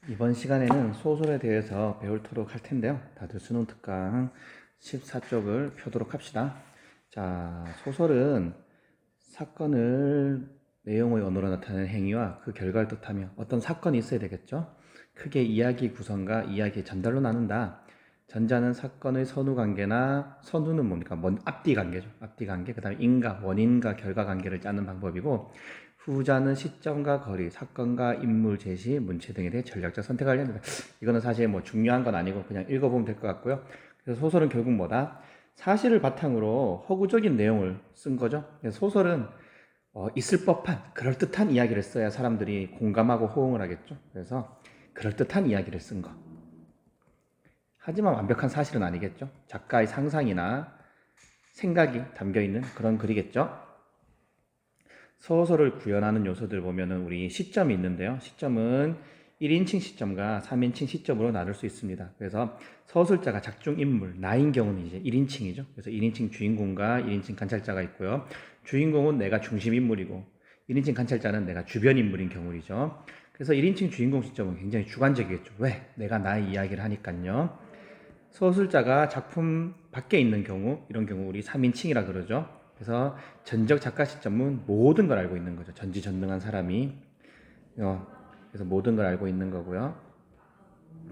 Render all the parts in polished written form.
이번 시간에는 소설에 대해서 배우도록 할 텐데요. 다들 수능 특강 14쪽을 펴도록 합시다. 자, 소설은 사건을 내용의 언어로 나타내는 행위와 그 결과를 뜻하며 어떤 사건이 있어야 되겠죠. 크게 이야기 구성과 이야기의 전달로 나눈다. 전자는 사건의 선후 관계나 선후는 뭡니까? 앞뒤 관계죠. 앞뒤 관계. 그다음에 인과, 원인과 결과 관계를 짜는 방법이고 후자는 시점과 거리, 사건과 인물 제시, 문체 등에 대해 전략적 선택을 하려는 거예요. 이거는 사실 뭐 중요한 건 아니고 그냥 읽어보면 될 것 같고요. 그래서 소설은 결국 뭐다? 사실을 바탕으로 허구적인 내용을 쓴 거죠. 그래서 소설은 있을 법한 그럴듯한 이야기를 써야 사람들이 공감하고 호응을 하겠죠. 그래서 그럴듯한 이야기를 쓴 거. 하지만 완벽한 사실은 아니겠죠. 작가의 상상이나 생각이 담겨있는 그런 글이겠죠. 소설을 구현하는 요소들 보면은 우리 시점이 있는데요. 시점은 1인칭 시점과 3인칭 시점으로 나눌 수 있습니다. 그래서 서술자가 작중 인물, 나인 경우는 이제 1인칭이죠. 그래서 1인칭 주인공과 1인칭 관찰자가 있고요. 주인공은 내가 중심 인물이고 1인칭 관찰자는 내가 주변 인물인 경우이죠. 그래서 1인칭 주인공 시점은 굉장히 주관적이겠죠. 왜? 내가 나의 이야기를 하니까요. 서술자가 작품 밖에 있는 경우, 이런 경우 우리 3인칭이라 그러죠. 그래서 전적 작가 시점은 모든 걸 알고 있는 거죠. 전지전능한 사람이. 그래서 모든 걸 알고 있는 거고요.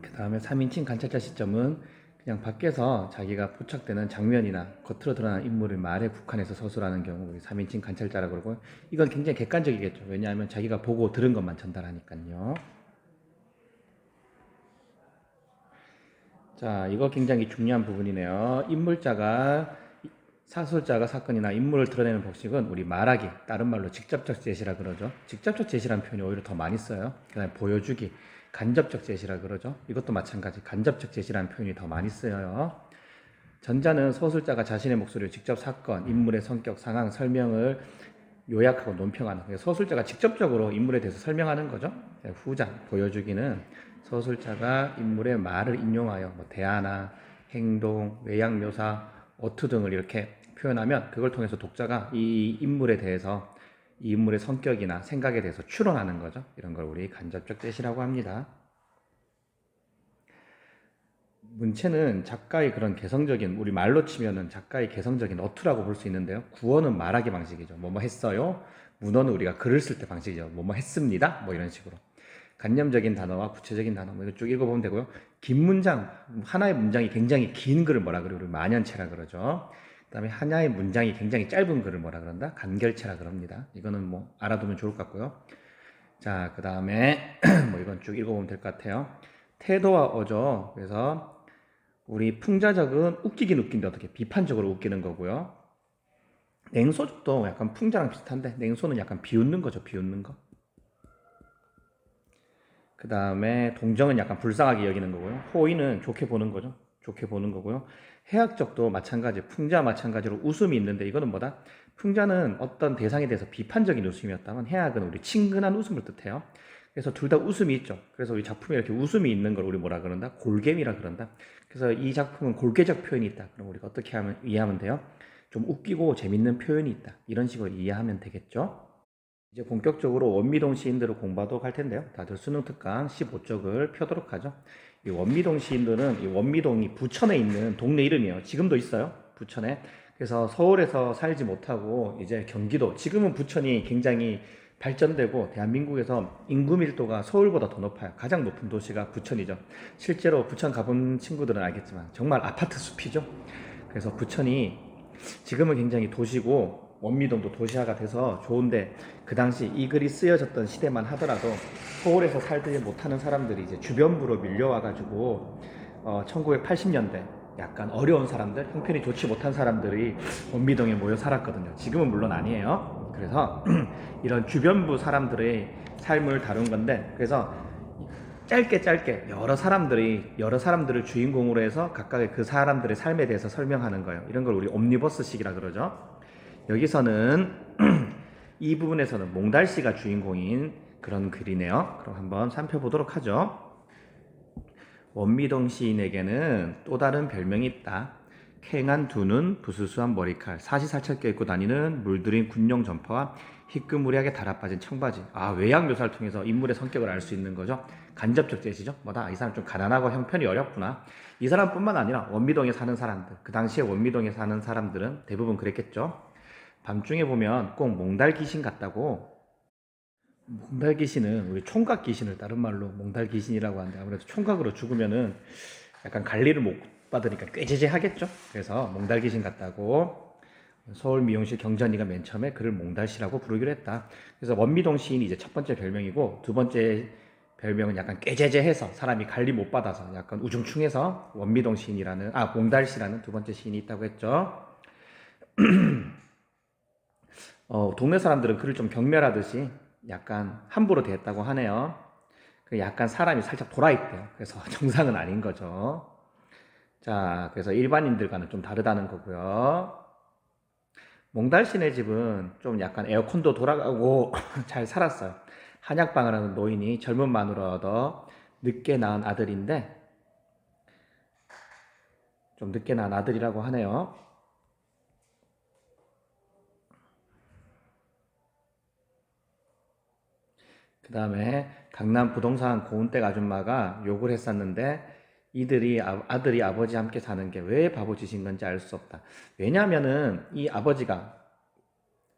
그 다음에 3인칭 관찰자 시점은 그냥 밖에서 자기가 포착되는 장면이나 겉으로 드러나는 인물을 말에 국한해서 서술하는 경우 우리 3인칭 관찰자라고 그러고, 이건 굉장히 객관적이겠죠. 왜냐하면 자기가 보고 들은 것만 전달하니까요. 자, 이거 굉장히 중요한 부분이네요. 사술자가 사건이나 인물을 드러내는 법칙은 우리 말하기, 다른 말로 직접적 제시라 그러죠. 직접적 제시라는 표현이 오히려 더 많이 써요. 그다음에 보여주기, 간접적 제시라 그러죠. 이것도 마찬가지, 간접적 제시라는 표현이 더 많이 쓰여요. 전자는 서술자가 자신의 목소리로 직접 사건, 인물의 성격, 상황, 설명을 요약하고 논평하는, 서술자가 직접적으로 인물에 대해서 설명하는 거죠. 후자, 보여주기는 서술자가 인물의 말을 인용하여 대화나 행동, 외양 묘사, 어투 등을 이렇게 표현하면 그걸 통해서 독자가 이 인물에 대해서, 이 인물의 성격이나 생각에 대해서 추론하는 거죠. 이런 걸 우리 간접적 제시라고 합니다. 문체는 작가의 그런 개성적인, 우리 말로 치면은 작가의 개성적인 어투라고 볼 수 있는데요. 구어는 말하기 방식이죠. 뭐뭐 했어요. 문어는 우리가 글을 쓸 때 방식이죠. 뭐뭐 했습니다. 뭐 이런 식으로. 관념적인 단어와 구체적인 단어, 뭐 이거 쭉 읽어보면 되고요. 긴 문장, 하나의 문장이 굉장히 긴 글을 뭐라 그래요? 우리 만연체라 그러죠. 그 다음에 하나의 문장이 굉장히 짧은 글을 뭐라 그런다? 간결체라 그럽니다. 이거는 뭐 알아두면 좋을 것 같고요. 자, 그 다음에 뭐 이건 쭉 읽어보면 될 것 같아요. 태도와 어조. 그래서 우리 풍자적은 웃기긴 웃긴데 어떻게 비판적으로 웃기는 거고요. 냉소적도 약간 풍자랑 비슷한데 냉소는 약간 비웃는 거죠. 비웃는 거. 그 다음에 동정은 약간 불쌍하게 여기는 거고요. 호의는 좋게 보는 거죠. 좋게 보는 거고요. 해학적도 마찬가지, 풍자 마찬가지로 웃음이 있는데 이거는 뭐다? 풍자는 어떤 대상에 대해서 비판적인 웃음이었다면 해학은 우리 친근한 웃음을 뜻해요. 그래서 둘 다 웃음이 있죠. 그래서 이 작품에 이렇게 웃음이 있는 걸 우리 뭐라 그런다? 골개미라 그런다. 그래서 이 작품은 골개적 표현이 있다. 그럼 우리가 어떻게 이해하면 돼요? 좀 웃기고 재밌는 표현이 있다. 이런 식으로 이해하면 되겠죠. 이제 본격적으로 원미동 시인들을 공부하도록 할 텐데요. 다들 수능 특강 15쪽을 펴도록 하죠. 이 원미동 시인들은, 이 원미동이 부천에 있는 동네 이름이에요. 지금도 있어요. 부천에. 그래서 서울에서 살지 못하고 이제 경기도, 지금은 부천이 굉장히 발전되고 대한민국에서 인구 밀도가 서울보다 더 높아요. 가장 높은 도시가 부천이죠. 실제로 부천 가본 친구들은 알겠지만 정말 아파트 숲이죠. 그래서 부천이 지금은 굉장히 도시고 원미동도 도시화가 돼서 좋은데, 그 당시 이 글이 쓰여졌던 시대만 하더라도 서울에서 살지 못하는 사람들이 이제 주변부로 밀려와가지고 1980년대 약간 어려운 사람들, 형편이 좋지 못한 사람들이 원미동에 모여 살았거든요. 지금은 물론 아니에요. 그래서 이런 주변부 사람들의 삶을 다룬 건데, 그래서 짧게 여러 사람들을 주인공으로 해서 각각의 그 사람들의 삶에 대해서 설명하는 거예요. 이런 걸 우리 옴니버스식이라 그러죠. 여기서는 이 부분에서는 몽달씨가 주인공인 그런 글이네요. 그럼 한번 살펴보도록 하죠. 원미동 시인에게는 또 다른 별명이 있다. 캥한 두 눈, 부스스한 머리칼, 사시사철 껴입고 다니는 물들인 군용 점퍼와 희끄무리하게 달아빠진 청바지. 아, 외양 묘사를 통해서 인물의 성격을 알 수 있는 거죠. 간접적 제시죠. 뭐다, 이 사람 좀 가난하고 형편이 어렵구나. 이 사람뿐만 아니라 원미동에 사는 사람들, 그 당시에 원미동에 사는 사람들은 대부분 그랬겠죠. 밤중에 보면 꼭 몽달 귀신 같다고. 몽달 귀신은 우리 총각 귀신을 다른 말로 몽달 귀신이라고 하는데, 아무래도 총각으로 죽으면은 약간 관리를 못 받으니까 꾀죄죄하겠죠. 그래서 몽달 귀신 같다고 서울 미용실 경전이가 맨 처음에 그를 몽달씨라고 부르기로 했다. 그래서 원미동 시인이 이제 첫 번째 별명이고, 두 번째 별명은 약간 꾀죄죄해서 사람이 관리 못 받아서 약간 우중충해서 원미동 시인이라는, 몽달씨라는 두 번째 시인이 있다고 했죠. 동네 사람들은 그를 좀 경멸하듯이 약간 함부로 대했다고 하네요. 그 약간 사람이 살짝 돌아있대요. 그래서 정상은 아닌 거죠. 자, 그래서 일반인들과는 좀 다르다는 거고요. 몽달씨네 집은 좀 약간 에어컨도 돌아가고 잘 살았어요. 한약방을 하는 노인이 젊은 마누라 얻어 늦게 낳은 아들인데, 좀 늦게 낳은 아들이라고 하네요. 그 다음에 강남 부동산 고은댁 아줌마가 욕을 했었는데, 이들이 아들이 아버지와 함께 사는 게 왜 바보짓인 건지 알 수 없다. 왜냐하면은 이 아버지가,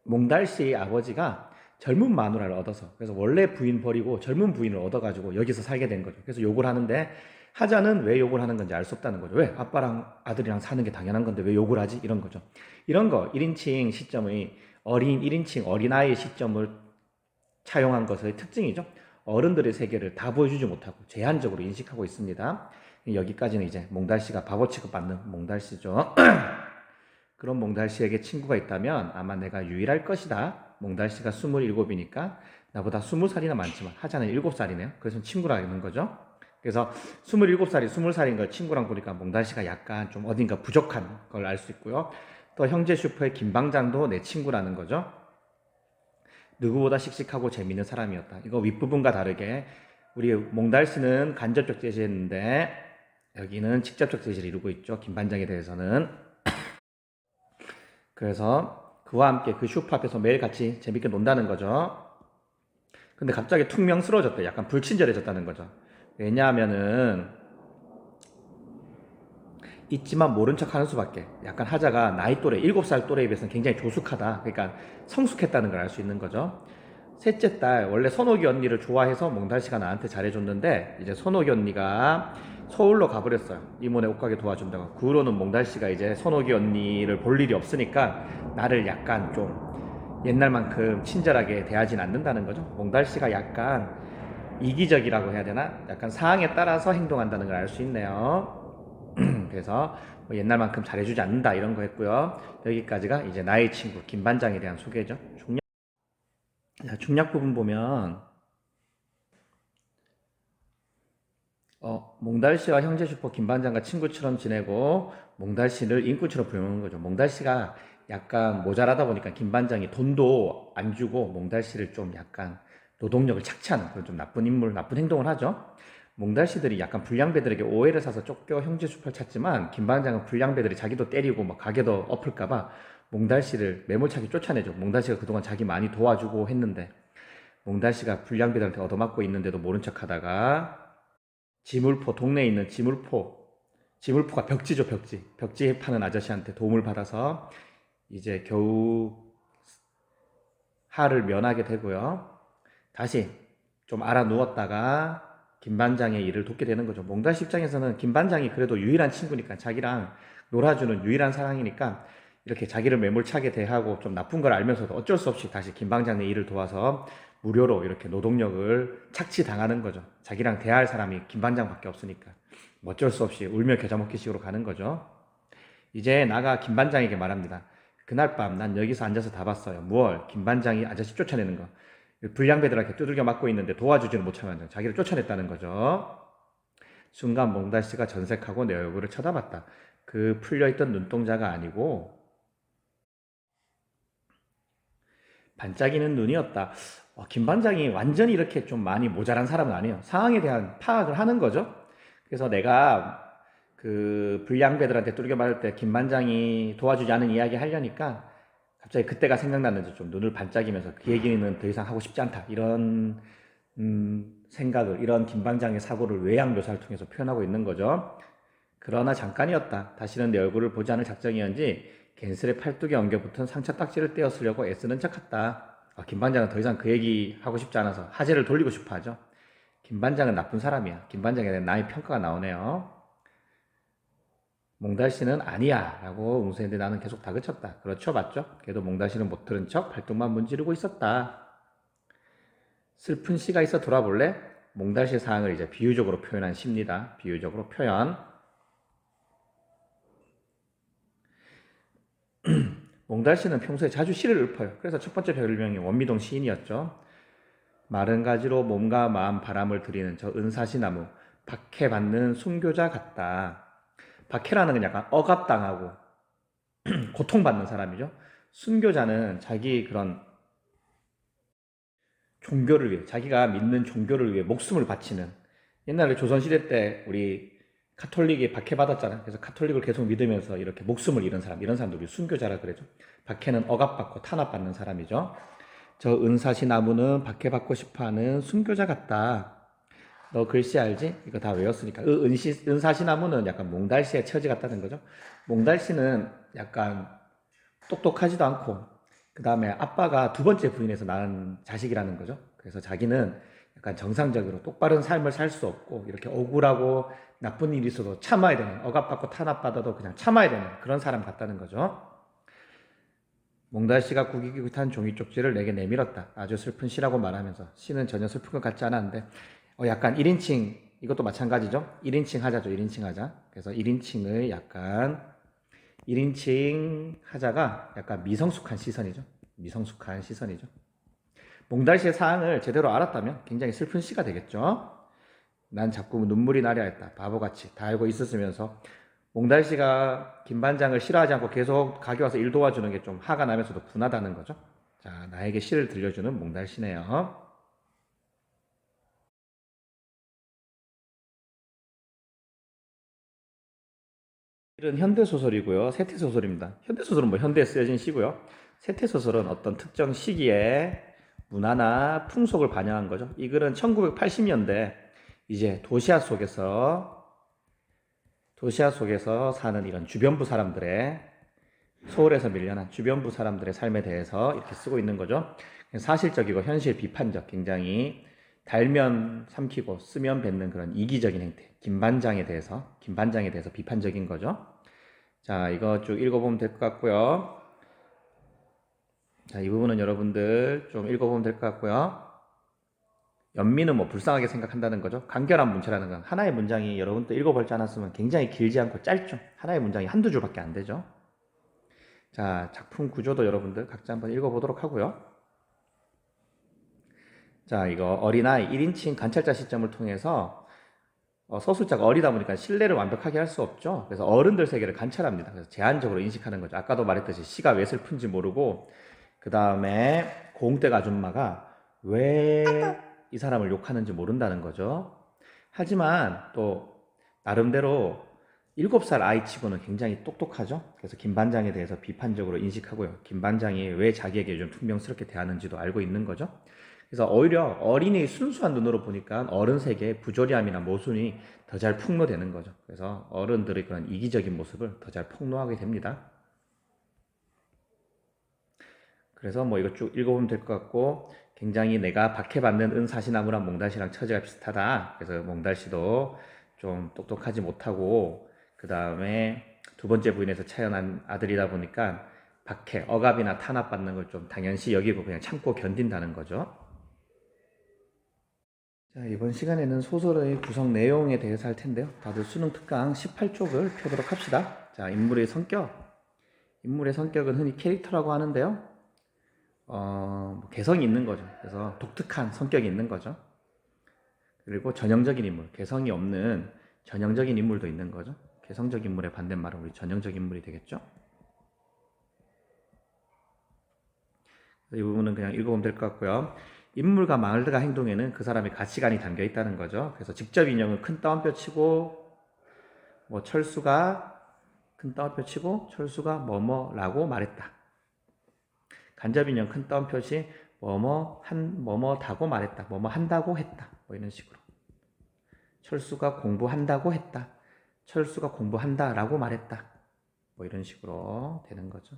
몽달씨의 아버지가 젊은 마누라를 얻어서, 그래서 원래 부인 버리고 젊은 부인을 얻어가지고 여기서 살게 된 거죠. 그래서 욕을 하는데, 하자는 왜 욕을 하는 건지 알 수 없다는 거죠. 왜? 아빠랑 아들이랑 사는 게 당연한 건데 왜 욕을 하지? 이런 거죠. 이런 거 1인칭 시점의 어린 1인칭 어린아이의 시점을 차용한 것의 특징이죠. 어른들의 세계를 다 보여주지 못하고 제한적으로 인식하고 있습니다. 여기까지는 이제 몽달씨가 바보 취급받는 몽달씨죠. 그런 몽달씨에게 친구가 있다면 아마 내가 유일할 것이다. 몽달씨가 27이니까 나보다 20살이나 많지만 하자는 7살이네요. 그래서 친구라는 거죠. 그래서 27살이 20살인 걸 친구랑 보니까 몽달씨가 약간 좀 어딘가 부족한 걸 알 수 있고요. 또 형제 슈퍼의 김방장도 내 친구라는 거죠. 누구보다 씩씩하고 재미있는 사람이었다. 이거 윗부분과 다르게 우리 몽달씨는 간접적 제시했는데 여기는 직접적 제시를 이루고 있죠. 김반장에 대해서는. 그래서 그와 함께 그 슈퍼 앞에서 매일 같이 재밌게 논다는 거죠. 근데 갑자기 퉁명스러워졌대. 약간 불친절해졌다는 거죠. 왜냐하면은 있지만 모른 척 하는 수밖에. 약간 하자가 나이 또래 7살 또래에 비해서는 굉장히 조숙하다. 그러니까 성숙했다는 걸 알 수 있는 거죠. 셋째 딸, 원래 선옥이 언니를 좋아해서 몽달씨가 나한테 잘해줬는데 이제 선옥이 언니가 서울로 가버렸어요. 이모네 옷가게 도와준다고. 그 후로는 몽달씨가 이제 선옥이 언니를 볼 일이 없으니까 나를 약간 좀 옛날만큼 친절하게 대하진 않는다는 거죠. 몽달씨가 약간 이기적이라고 해야 되나? 약간 상황에 따라서 행동한다는 걸 알 수 있네요. 그래서 뭐 옛날만큼 잘해주지 않는다 이런 거 했고요. 여기까지가 이제 나의 친구 김반장에 대한 소개죠. 중략 부분 보면 몽달씨와 형제 슈퍼 김반장과 친구처럼 지내고 몽달씨를 인꾼처럼 부르는 거죠. 몽달씨가 약간 모자라다 보니까 김반장이 돈도 안 주고 몽달씨를 좀 약간 노동력을 착취하는 그런 좀 나쁜 인물, 나쁜 행동을 하죠. 몽달씨들이 약간 불량배들에게 오해를 사서 쫓겨 형제 슈퍼를 찾지만 김반장은 불량배들이 자기도 때리고 막 가게도 엎을까봐 몽달씨를 매몰차게 쫓아내죠. 몽달씨가 그동안 자기 많이 도와주고 했는데 몽달씨가 불량배들한테 얻어맞고 있는데도 모른 척하다가 지물포, 동네에 있는 지물포가 벽지죠. 벽지 파는 아저씨한테 도움을 받아서 이제 겨우 하를 면하게 되고요. 다시 좀 알아 누웠다가 김반장의 일을 돕게 되는 거죠. 몽달씨 입장에서는 김반장이 그래도 유일한 친구니까, 자기랑 놀아주는 유일한 사랑이니까 이렇게 자기를 매몰차게 대하고 좀 나쁜 걸 알면서도 어쩔 수 없이 다시 김반장의 일을 도와서 무료로 이렇게 노동력을 착취당하는 거죠. 자기랑 대할 사람이 김반장밖에 없으니까 뭐 어쩔 수 없이 울며 겨자 먹기 식으로 가는 거죠. 이제 나가 김반장에게 말합니다. 그날 밤 난 여기서 앉아서 다 봤어요. 무얼? 김반장이 아저씨 쫓아내는 거. 불량배들한테 두들겨 맞고 있는데 도와주지는 못하면 자기를 쫓아냈다는 거죠. 순간 몽달씨가 전색하고 내 얼굴을 쳐다봤다. 그 풀려있던 눈동자가 아니고 반짝이는 눈이었다. 김반장이 완전히 이렇게 좀 많이 모자란 사람은 아니에요. 상황에 대한 파악을 하는 거죠. 그래서 내가 그 불량배들한테 뚜들겨 맞을 때 김반장이 도와주지 않은 이야기 하려니까 갑자기 그때가 생각났는지 좀 눈을 반짝이면서 그 얘기는 더 이상 하고 싶지 않다 이런 생각을, 이런 김반장의 사고를 외양 묘사를 통해서 표현하고 있는 거죠. 그러나 잠깐이었다. 다시는 내 얼굴을 보지 않을 작정이었는지 갠슬의 팔뚝에 엉겨붙은 상처 딱지를 떼어쓰려고 애쓰는 척했다. 김반장은 더 이상 그 얘기 하고 싶지 않아서 화제를 돌리고 싶어 하죠. 김반장은 나쁜 사람이야. 김반장에 대한 남의 평가가 나오네요. 몽달씨는 아니야 라고 응수했는데 나는 계속 다그쳤다. 그렇죠, 맞죠? 걔도 몽달씨는 못 들은 척 발톱만 문지르고 있었다. 슬픈 시가 있어 돌아볼래? 몽달씨의 상황을 이제 비유적으로 표현한 시입니다. 비유적으로 표현. 몽달씨는 평소에 자주 시를 읊어요. 그래서 첫 번째 별명이 원미동 시인이었죠. 마른 가지로 몸과 마음 바람을 들이는 저 은사시나무, 박해받는 순교자 같다. 박해라는 건 약간 억압당하고 고통받는 사람이죠. 순교자는 자기 그런 종교를 위해, 자기가 믿는 종교를 위해 목숨을 바치는, 옛날에 조선시대 때 우리 카톨릭이 박해받았잖아요. 그래서 카톨릭을 계속 믿으면서 이렇게 목숨을 잃은 사람, 이런 사람들 우리 순교자라 그러죠. 박해는 억압받고 탄압받는 사람이죠. 저 은사시 나무는 박해받고 싶어하는 순교자 같다. 너 글씨 알지? 이거 다 외웠으니까. 은사시 나무는 약간 몽달씨의 처지 같다는 거죠. 몽달씨는 약간 똑똑하지도 않고, 그 다음에 아빠가 두 번째 부인에서 낳은 자식이라는 거죠. 그래서 자기는 약간 정상적으로 똑바른 삶을 살 수 없고, 이렇게 억울하고 나쁜 일이 있어도 참아야 되는, 억압받고 탄압받아도 그냥 참아야 되는 그런 사람 같다는 거죠. 몽달씨가 구깃구깃한 종이 쪽지를 내게 내밀었다. 아주 슬픈 시라고 말하면서, 시는 전혀 슬픈 것 같지 않았는데 약간 1인칭, 이것도 마찬가지죠. 1인칭 하자죠. 1인칭 하자. 그래서 1인칭을 약간 1인칭 하자가 약간 미성숙한 시선이죠. 미성숙한 시선이죠. 몽달씨의 사항을 제대로 알았다면 굉장히 슬픈 시가 되겠죠. 난 자꾸 눈물이 나려 했다. 바보같이 다 알고 있었으면서 몽달씨가 김반장을 싫어하지 않고 계속 가게 와서 일 도와주는 게 좀 화가 나면서도 분하다는 거죠. 자, 나에게 시를 들려주는 몽달씨네요. 이는 현대소설이고요. 세태소설입니다. 현대소설은 뭐 현대에 쓰여진 시고요. 세태소설은 어떤 특정 시기에 문화나 풍속을 반영한 거죠. 이 글은 1980년대 이제 도시화 속에서 사는 이런 주변부 사람들의, 서울에서 밀려난 주변부 사람들의 삶에 대해서 이렇게 쓰고 있는 거죠. 사실적이고 현실 비판적, 굉장히 달면 삼키고 쓰면 뱉는 그런 이기적인 행태, 김반장에 대해서 비판적인 거죠. 자, 이거 쭉 읽어보면 될 것 같고요. 자, 이 부분은 여러분들 좀 읽어보면 될 것 같고요. 연민은 뭐 불쌍하게 생각한다는 거죠. 간결한 문체라는 건 하나의 문장이 여러분도 읽어볼지 않았으면 굉장히 길지 않고 짧죠. 하나의 문장이 한두 줄밖에 안 되죠. 자, 작품 구조도 여러분들 각자 한번 읽어보도록 하고요. 자, 이거 어린아이 1인칭 관찰자 시점을 통해서 서술자가 어리다 보니까 신뢰를 완벽하게 할 수 없죠. 그래서 어른들 세계를 관찰합니다. 그래서 제한적으로 인식하는 거죠. 아까도 말했듯이 시가 왜 슬픈지 모르고, 그 다음에 고흥댁 아줌마가 왜 이 사람을 욕하는지 모른다는 거죠. 하지만 또 나름대로 7살 아이치고는 굉장히 똑똑하죠. 그래서 김반장에 대해서 비판적으로 인식하고요. 김반장이 왜 자기에게 요즘 퉁명스럽게 대하는지도 알고 있는 거죠. 그래서 오히려 어린이의 순수한 눈으로 보니까 어른 세계의 부조리함이나 모순이 더 잘 폭로되는 거죠. 그래서 어른들의 그런 이기적인 모습을 더 잘 폭로하게 됩니다. 그래서 뭐 이거 쭉 읽어보면 될 것 같고, 굉장히 내가 박해받는 은사시나무랑 몽달씨랑 처지가 비슷하다. 그래서 몽달씨도 좀 똑똑하지 못하고, 그 다음에 두 번째 부인에서 차연한 아들이다 보니까 박해, 억압이나 탄압받는 걸 좀 당연시 여기고 그냥 참고 견딘다는 거죠. 자, 이번 시간에는 소설의 구성 내용에 대해서 할 텐데요. 다들 수능 특강 18쪽을 펴도록 합시다. 자, 인물의 성격. 인물의 성격은 흔히 캐릭터라고 하는데요. 개성이 있는 거죠. 그래서 독특한 성격이 있는 거죠. 그리고 전형적인 인물, 개성이 없는 전형적인 인물도 있는 거죠. 개성적 인물의 반대말은 우리 전형적 인물이 되겠죠. 이 부분은 그냥 읽어보면 될 것 같고요. 인물과 말들과 행동에는 그 사람의 가치관이 담겨 있다는 거죠. 그래서 직접 인용은 큰 따옴표 치고 뭐 철수가 큰 따옴표 치고 철수가 뭐뭐라고 말했다. 간접인용 큰 따옴표 시 뭐뭐다고 말했다. 뭐뭐 한다고 했다. 뭐 이런 식으로. 철수가 공부한다고 했다. 철수가 공부한다라고 말했다. 뭐 이런 식으로 되는 거죠.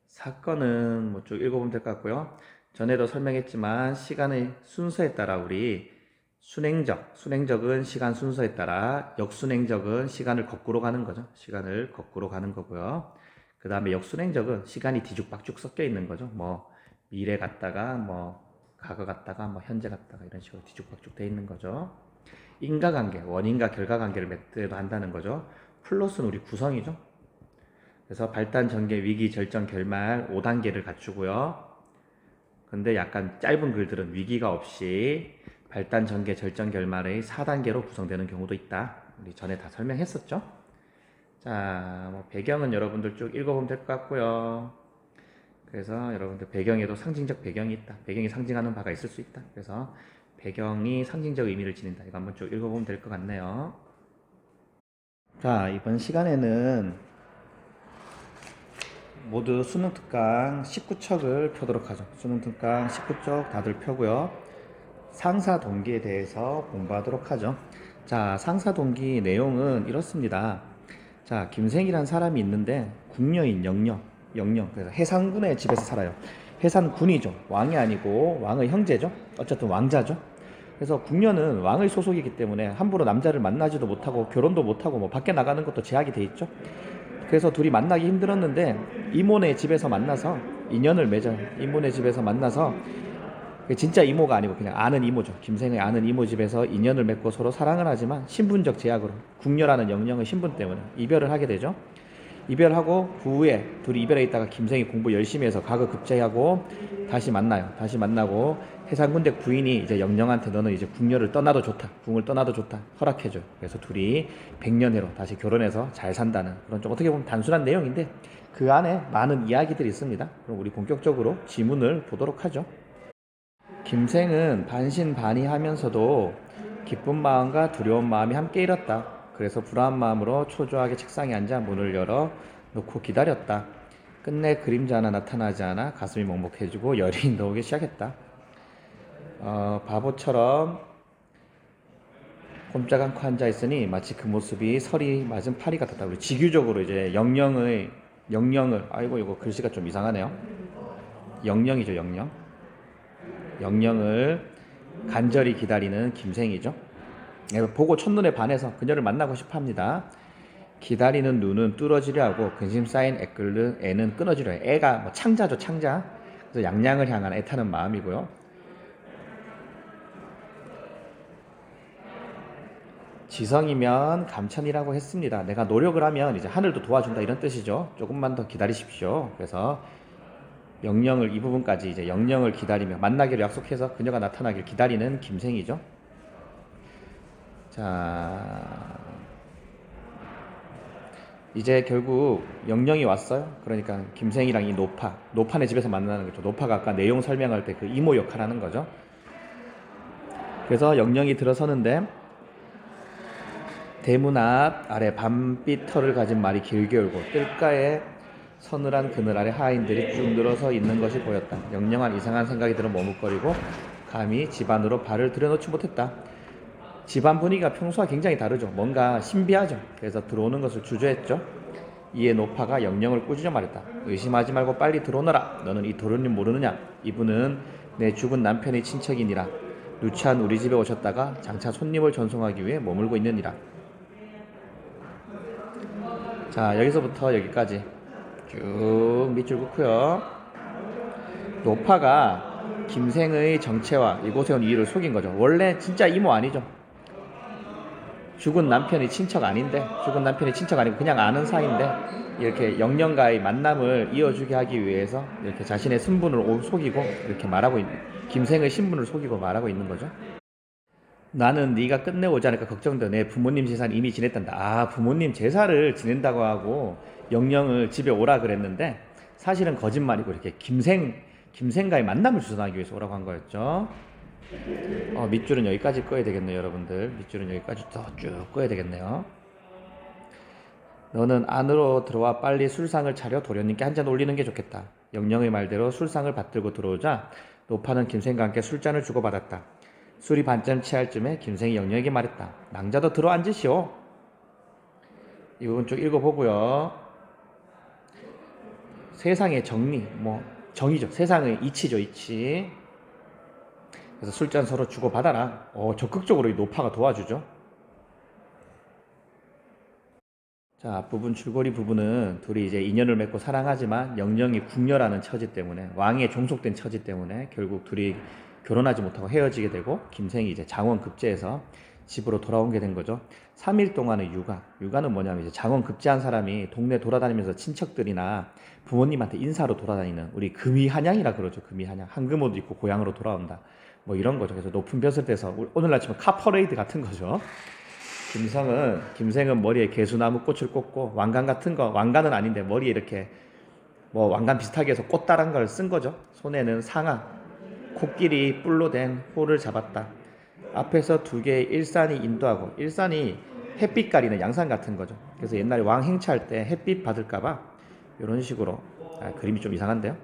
사건은 뭐 쭉 읽어보면 될 것 같고요. 전에도 설명했지만 시간의 순서에 따라 우리 순행적은 시간 순서에 따라, 역순행적은 시간을 거꾸로 가는 거죠. 시간을 거꾸로 가는 거고요. 그 다음에 역순행적은 시간이 뒤죽박죽 섞여 있는 거죠. 뭐 미래 갔다가 뭐 과거 갔다가 뭐 현재 갔다가 이런 식으로 뒤죽박죽 돼 있는 거죠. 인과관계, 원인과 결과관계를 맺도 한다는 거죠. 플러스는 우리 구성이죠. 그래서 발단, 전개, 위기, 절정, 결말 5단계를 갖추고요. 근데 약간 짧은 글들은 위기가 없이 발단, 전개, 절정, 결말의 4단계로 구성되는 경우도 있다. 우리 전에 다 설명했었죠. 자, 뭐 배경은 여러분들 쭉 읽어보면 될 것 같고요. 그래서 여러분들 배경에도 상징적 배경이 있다. 배경이 상징하는 바가 있을 수 있다. 그래서 배경이 상징적 의미를 지닌다. 이거 한번 쭉 읽어보면 될 것 같네요. 자, 이번 시간에는 모두 수능 특강 19척을 펴도록 하죠. 수능 특강 19쪽 다들 펴고요. 상사 동기에 대해서 공부하도록 하죠. 자, 상사 동기 내용은 이렇습니다. 자, 김생이란 사람이 있는데 궁녀인 영령. 그래서 해산군의 집에서 살아요. 해산군이죠. 왕이 아니고 왕의 형제죠. 어쨌든 왕자죠. 그래서 궁녀는 왕의 소속이기 때문에 함부로 남자를 만나지도 못하고 결혼도 못하고 뭐 밖에 나가는 것도 제약이 돼 있죠. 그래서 둘이 만나기 힘들었는데 이모네 집에서 만나서 인연을 맺어요. 이모네 집에서 만나서 진짜 이모가 아니고 그냥 아는 이모죠. 김생의 아는 이모 집에서 인연을 맺고 서로 사랑을 하지만 신분적 제약으로 궁녀라는 영령의 신분 때문에 이별을 하게 되죠. 이별하고 후에 둘이 이별해 있다가 김생이 공부 열심히 해서 가급급제하고 다시 만나요. 다시 만나고 해상군대 부인이 이제 영령한테 너는 이제 궁녀를 떠나도 좋다. 궁을 떠나도 좋다. 허락해줘요. 그래서 둘이 100년해로 다시 결혼해서 잘 산다는 그런 좀 어떻게 보면 단순한 내용인데 그 안에 많은 이야기들이 있습니다. 그럼 우리 본격적으로 지문을 보도록 하죠. 김생은 반신반의하면서도 기쁜 마음과 두려운 마음이 함께 일었다. 그래서 불안한 마음으로 초조하게 책상에 앉아 문을 열어 놓고 기다렸다. 끝내 그림자 하나 나타나지 않아 가슴이 먹먹해지고 열이 나오기 시작했다. 바보처럼 꼼짝 않고 앉아 있으니 마치 그 모습이 설이 맞은 파리 같았다. 우리 지규적으로 이제 영령을 아이고 이거 글씨가 좀 이상하네요. 영령이죠, 영령을 간절히 기다리는 김생이죠. 보고 첫눈에 반해서 그녀를 만나고 싶어합니다. 기다리는 눈은 뚫어지려 하고 근심 쌓인 애는 끊어지려 해요. 애가 뭐 창자죠, 창자. 그래서 양양을 향한 애타는 마음이고요. 지성이면 감천이라고 했습니다. 내가 노력을 하면 이제 하늘도 도와준다 이런 뜻이죠. 조금만 더 기다리십시오. 그래서 영령을 이 부분까지 이제 영령을 기다리며 만나기로 약속해서 그녀가 나타나길 기다리는 김생이죠. 자, 이제 결국 영령이 왔어요. 그러니까 김생이랑 이 노파네 집에서 만나는 거죠. 노파가 아까 내용 설명할 때 그 이모 역할하는 거죠. 그래서 영령이 들어서는데 대문 앞 아래 밤빛 털을 가진 말이 길게 울고 뜰가에 서늘한 그늘 아래 하인들이 쭉 늘어서 있는 것이 보였다. 영령한 이상한 생각이 들어 머뭇거리고 감히 집 안으로 발을 들여놓지 못했다. 집안 분위기가 평소와 굉장히 다르죠. 뭔가 신비하죠. 그래서 들어오는 것을 주저했죠. 이에 노파가 영령을 꾸짖어 말했다. 의심하지 말고 빨리 들어오너라. 너는 이 도련님 모르느냐? 이분은 내 죽은 남편의 친척이니라. 누추한 우리 집에 오셨다가 장차 손님을 전송하기 위해 머물고 있느니라. 자, 여기서부터 여기까지 쭉 밑줄 긋고요. 노파가 김생의 정체와 이곳에 온 이유를 속인 거죠. 원래 진짜 이모 아니죠. 죽은 남편이 친척 아니고 그냥 아는 사이인데 이렇게 영령과의 만남을 이어주게 하기 위해서 이렇게 자신의 신분을 속이고 이렇게 말하고 있는, 김생의 신분을 속이고 말하고 있는 거죠. 나는 네가 끝내 오지 않을까 걱정돼. 내 부모님 제사는 이미 지냈단다. 아, 부모님 제사를 지낸다고 하고 영령을 집에 오라 그랬는데 사실은 거짓말이고 이렇게 김생과의 만남을 주선하기 위해서 오라고 한 거였죠. 밑줄은 여기까지 꺼야 되겠네요, 여러분들. 밑줄은 여기까지 쭉 꺼야 되겠네요. 너는 안으로 들어와 빨리 술상을 차려 도련님께 한 잔 올리는 게 좋겠다. 영령의 말대로 술상을 받들고 들어오자 노파는 김생과 함께 술잔을 주고받았다. 술이 반쯤 취할 쯤에 김생이 영령에게 말했다. 낭자도 들어 앉으시오. 이 부분 쭉 읽어보고요. 세상의 정리, 정의죠. 세상의 이치죠, 이치. 그래서 술잔 서로 주고받아라. 적극적으로 이 노파가 도와주죠. 자, 앞부분 줄거리 부분은 둘이 이제 인연을 맺고 사랑하지만 영령이 궁녀라는 처지 때문에, 왕에 종속된 처지 때문에 결국 둘이 결혼하지 못하고 헤어지게 되고, 김생이 이제 장원 급제해서 집으로 돌아오게 된 거죠. 3일 동안의 육아는 뭐냐면 이제 장원 급제한 사람이 동네 돌아다니면서 친척들이나 부모님한테 인사로 돌아다니는, 우리 금이한양이라 그러죠. 금이한양. 황금옷 입고 고향으로 돌아온다. 뭐 이런 거죠. 그래서 높은 벼슬 떼서 오늘날 치면 카퍼레이드 같은 거죠. 김생은 머리에 개수나무 꽃을 꽂고, 왕관 같은 거, 왕관은 아닌데 머리에 이렇게 왕관 비슷하게 해서 꽃다란 걸 쓴 거죠. 손에는 상아, 코끼리 뿔로 된 호를 잡았다. 앞에서 두 개의 일산이 인도하고, 일산이 햇빛 가리는 양산 같은 거죠. 그래서 옛날에 왕 행차할 때 햇빛 받을까봐 이런 식으로, 그림이 좀 이상한데요.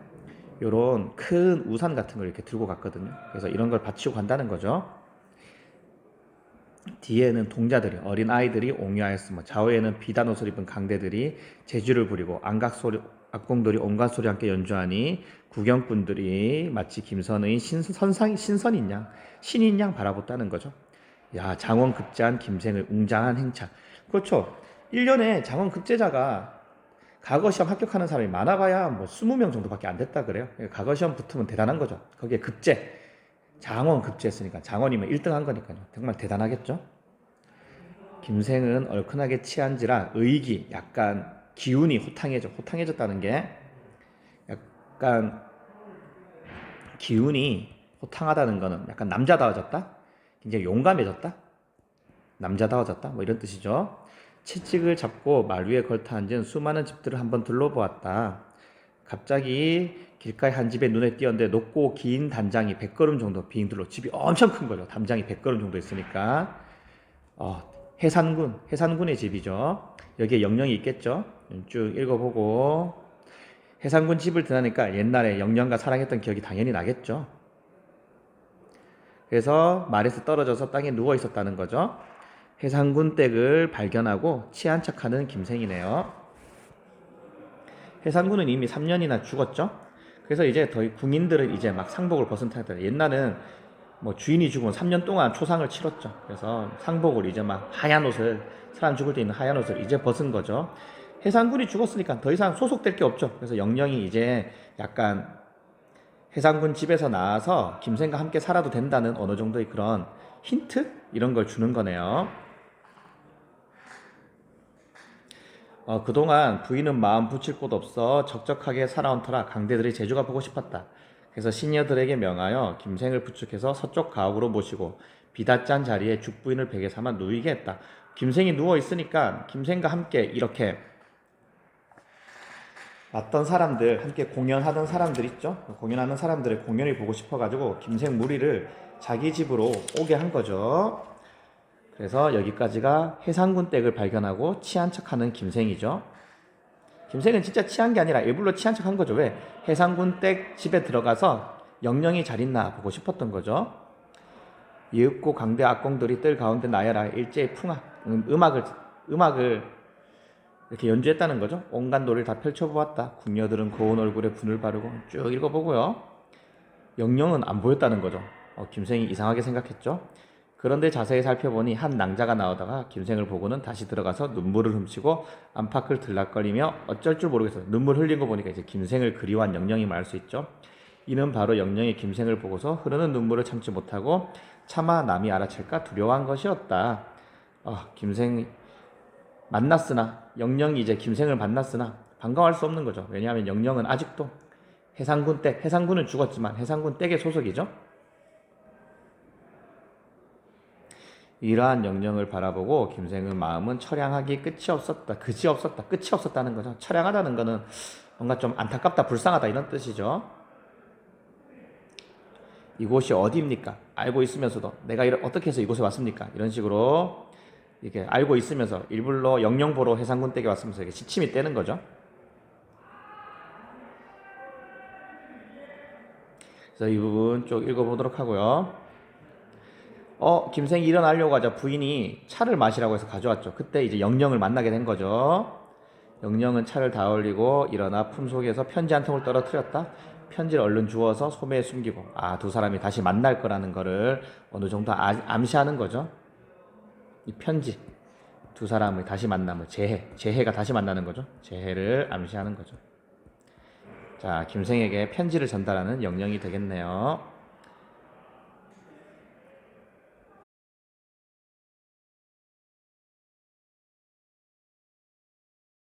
이런 큰 우산 같은 걸 이렇게 들고 갔거든요. 그래서 이런 걸 받치고 간다는 거죠. 뒤에는 동자들이, 어린 아이들이 옹야하였으며 좌우에는 비단 옷을 입은 강대들이 제주를 부리고 악공들이 온갖 소리 함께 연주하니 구경꾼들이 마치 김선의 신선인 양, 신인 양 바라봤다는 거죠. 야, 장원 급제한 김생의 웅장한 행차. 그렇죠. 1년에 장원 급제자가 과거 시험 합격하는 사람이 많아봐야 20명 정도밖에 안 됐다 그래요. 과거 시험 붙으면 대단한 거죠. 거기에 급제, 장원 급제했으니까, 장원이면 1등 한 거니까요. 정말 대단하겠죠. 김생은 얼큰하게 취한지라 의기, 약간 기운이 호탕해졌다는 게, 약간 기운이 호탕하다는 거는 약간 남자다워졌다, 굉장히 용감해졌다, 남자다워졌다, 이런 뜻이죠. 채찍을 잡고 말 위에 걸터 앉은 수많은 집들을 한번 둘러보았다. 갑자기 길가의 한 집에 눈에 띄었는데 높고 긴 단장이 100걸음 정도 빙들로, 집이 엄청 큰 거죠. 담장이 100걸음 정도 있으니까. 해산군의 집이죠. 여기에 영령이 있겠죠. 쭉 읽어보고, 해산군 집을 드나니까 옛날에 영령과 사랑했던 기억이 당연히 나겠죠. 그래서 말에서 떨어져서 땅에 누워 있었다는 거죠. 해상군 댁을 발견하고 취한 척하는 김생이네요. 해상군은 이미 3년이나 죽었죠. 그래서 이제 더 궁인들은 이제 막 상복을 벗은 타입이다. 옛날은 주인이 죽으면 3년 동안 초상을 치렀죠. 그래서 상복을 이제 막 하얀 옷을, 사람 죽을 때 있는 하얀 옷을 이제 벗은 거죠. 해상군이 죽었으니까 더 이상 소속될 게 없죠. 그래서 영령이 이제 약간 해상군 집에서 나와서 김생과 함께 살아도 된다는 어느 정도의 그런 힌트? 이런 걸 주는 거네요. 그동안 부인은 마음 붙일 곳 없어 적적하게 살아온 터라 강대들의 재주가 보고 싶었다. 그래서 시녀들에게 명하여 김생을 부축해서 서쪽 가옥으로 모시고 비닷잔 자리에 죽부인을 베개 삼아 누이게 했다. 김생이 누워 있으니까 김생과 함께 이렇게 왔던 사람들, 함께 공연하던 사람들 있죠? 공연하는 사람들의 공연을 보고 싶어가지고 김생 무리를 자기 집으로 오게 한 거죠. 그래서 여기까지가 해상군 댁을 발견하고 취한 척하는 김생이죠. 김생은 진짜 취한 게 아니라 일부러 취한 척한 거죠. 왜? 해상군 댁 집에 들어가서 영령이 잘 있나 보고 싶었던 거죠. 이윽고 강대 악공들이 뜰 가운데 나열하 일제의 풍악, 음악을 이렇게 연주했다는 거죠. 온갖 노래를 다 펼쳐보았다. 궁녀들은 고운 얼굴에 분을 바르고, 쭉 읽어보고요. 영령은 안 보였다는 거죠. 김생이 이상하게 생각했죠. 그런데 자세히 살펴보니 한 낭자가 나오다가 김생을 보고는 다시 들어가서 눈물을 훔치고 안팎을 들락거리며 어쩔 줄 모르겠어요. 눈물 흘린 거 보니까 이제 김생을 그리워한 영령이 말 수 있죠. 이는 바로 영령이 김생을 보고서 흐르는 눈물을 참지 못하고 차마 남이 알아챌까 두려워한 것이었다. 김생 만났으나, 영령이 이제 김생을 만났으나 반가워할 수 없는 거죠. 왜냐하면 영령은 아직도 해상군 댁, 해상군은 죽었지만 해상군 댁의 소속이죠. 이러한 영령을 바라보고 김생의 마음은 처량하기 끝이 없었다는 거죠. 처량하다는 거는 뭔가 좀 안타깝다, 불쌍하다 이런 뜻이죠. 이곳이 어디입니까? 알고 있으면서도 내가 어떻게 해서 이곳에 왔습니까? 이런 식으로 이렇게 알고 있으면서 일부러 영영보로 해상군 댁에 왔으면서 이렇게 시침이 떼는 거죠. 그래서 이 부분 쭉 읽어보도록 하고요. 김생이 일어나려고 하자 부인이 차를 마시라고 해서 가져왔죠. 그때 이제 영영을 만나게 된 거죠. 영영은 차를 다 올리고 일어나 품속에서 편지 한 통을 떨어뜨렸다. 편지를 얼른 주워서 소매에 숨기고 두 사람이 다시 만날 거라는 거를 어느 정도 암시하는 거죠. 이 편지 두 사람의 다시 만남을 재해가 다시 만나는 거죠. 재해를 암시하는 거죠. 자, 김생에게 편지를 전달하는 영영이 되겠네요.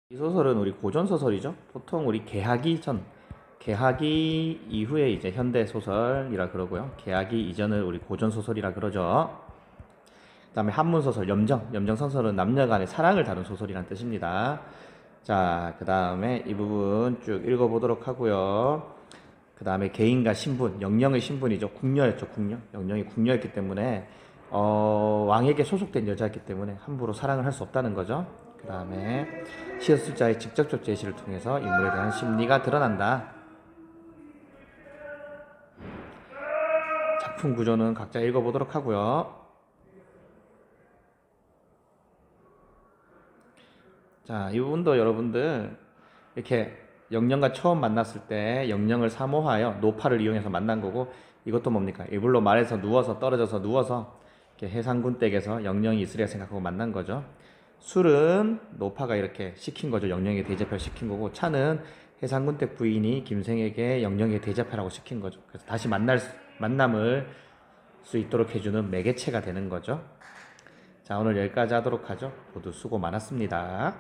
이 소설은 우리 고전 소설이죠. 보통 우리 개하기 이후에 이제 현대 소설이라 그러고요. 개하기 이전을 우리 고전 소설이라 그러죠. 그다음에 한문 소설, 염정 소설은 남녀 간의 사랑을 다룬 소설이란 뜻입니다. 자, 그다음에 이 부분 쭉 읽어보도록 하고요. 그다음에 개인과 신분, 영령의 신분이죠. 궁녀였죠, 궁녀. 영령이 궁녀였기 때문에 왕에게 소속된 여자였기 때문에 함부로 사랑을 할 수 없다는 거죠. 그 다음에 시어술자의 직접적 제시를 통해서 인물에 대한 심리가 드러난다. 작품 구조는 각자 읽어보도록 하고요. 자, 이 부분도 여러분들 이렇게 영령과 처음 만났을 때 영령을 사모하여 노파를 이용해서 만난 거고, 이것도 뭡니까? 일부러 말에서 떨어져서 누워서 이렇게 해상군 댁에서 영령이 있으리라 생각하고 만난 거죠. 술은 노파가 이렇게 시킨 거죠. 영령에게 대접을 시킨 거고, 차는 해상군 댁 부인이 김생에게 영령에게 대접하라고 시킨 거죠. 그래서 다시 만남을 수 있도록 해주는 매개체가 되는 거죠. 자, 오늘 여기까지 하도록 하죠. 모두 수고 많았습니다.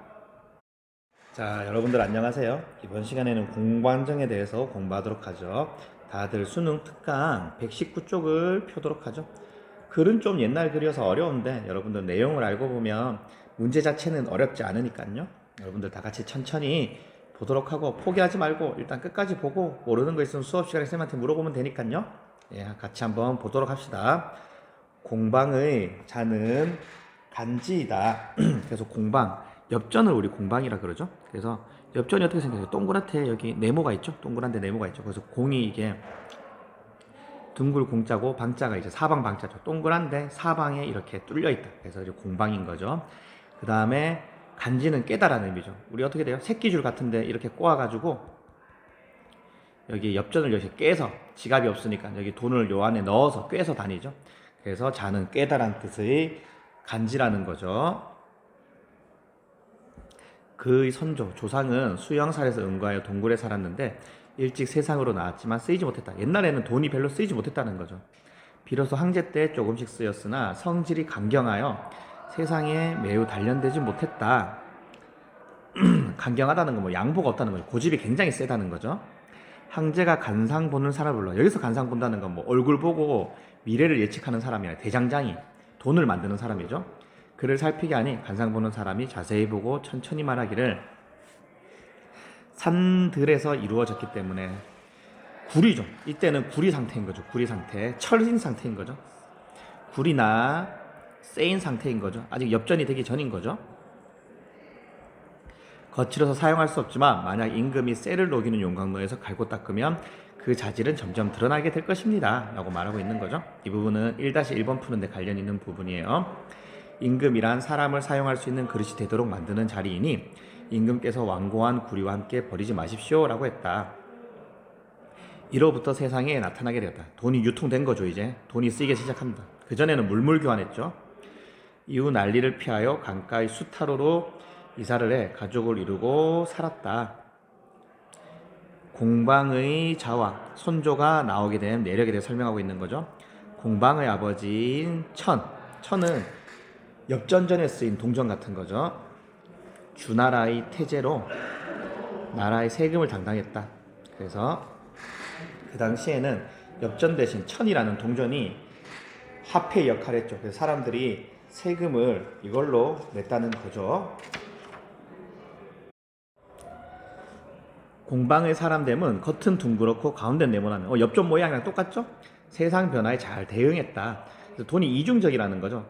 자, 여러분들 안녕하세요. 이번 시간에는 공부안정에 대해서 공부하도록 하죠. 다들 수능 특강 119쪽을 펴도록 하죠. 글은 좀 옛날 글이어서 어려운데 여러분들 내용을 알고 보면 문제 자체는 어렵지 않으니까요. 여러분들 다 같이 천천히 보도록 하고 포기하지 말고 일단 끝까지 보고 모르는 거 있으면 수업 시간에 쌤한테 물어보면 되니까요. 예, 같이 한번 보도록 합시다. 공방의 자는 간지이다. 그래서 공방, 엽전을 우리 공방이라 그러죠. 그래서 엽전이 어떻게 생겨요? 동그랗게 여기 네모가 있죠. 동그란데 네모가 있죠. 그래서 공이 이게 둥글 공자고 방자가 이제 사방 방자죠. 동그란데 사방에 이렇게 뚫려 있다. 그래서 이제 공방인 거죠. 그 다음에 간지는 깨다라는 의미죠. 우리 어떻게 돼요? 새끼줄 같은데 이렇게 꼬아가지고 여기 엽전을 여기 깨서, 지갑이 없으니까 여기 돈을 요 안에 넣어서 꿰서 다니죠. 그래서 자는 깨다란 뜻의 간지라는 거죠. 그의 선조 조상은 수영살에서 응거하여 동굴에 살았는데 일찍 세상으로 나왔지만 쓰이지 못했다. 옛날에는 돈이 별로 쓰이지 못했다는 거죠. 비로소 황제 때 조금씩 쓰였으나 성질이 강경하여 세상에 매우 단련되지 못했다. 강경하다는 건 뭐 양보가 없다는 거죠. 고집이 굉장히 세다는 거죠. 황제가 간상 보는 사람을 불러. 여기서 간상 본다는 건 뭐 얼굴 보고 미래를 예측하는 사람이 아니라 대장장이, 돈을 만드는 사람이죠. 그를 살피게 하니 간상 보는 사람이 자세히 보고 천천히 말하기를, 산들에서 이루어졌기 때문에 구리죠. 이때는 구리 상태인 거죠. 구리 상태, 철인 상태인 거죠. 구리나 세인 상태인 거죠. 아직 엽전이 되기 전인 거죠. 거칠어서 사용할 수 없지만 만약 임금이 쇠를 녹이는 용광로에서 갈고 닦으면 그 자질은 점점 드러나게 될 것입니다. 라고 말하고 있는 거죠. 이 부분은 1-1번 푸는데 관련 있는 부분이에요. 임금이란 사람을 사용할 수 있는 그릇이 되도록 만드는 자리이니 임금께서 완고한 구리와 함께 버리지 마십시오 라고 했다. 이로부터 세상에 나타나게 되었다. 돈이 유통된 거죠. 이제 돈이 쓰이기 시작합니다. 그전에는 물물 교환했죠. 이후 난리를 피하여 강가의 수타로로 이사를 해 가족을 이루고 살았다. 공방의 자와 손조가 나오게 된 내력에 대해 설명하고 있는 거죠. 공방의 아버지인 천은 엽전전에 쓰인 동전 같은 거죠. 주나라의 태제로 나라의 세금을 담당했다. 그래서 그 당시에는 엽전 대신 천이라는 동전이 화폐 역할을 했죠. 그래서 사람들이 세금을 이걸로 냈다는 거죠. 공방의 사람됨은 겉은 둥그렇고 가운데 네모나는 엽전 모양이랑 똑같죠? 세상 변화에 잘 대응했다. 그래서 돈이 이중적이라는 거죠.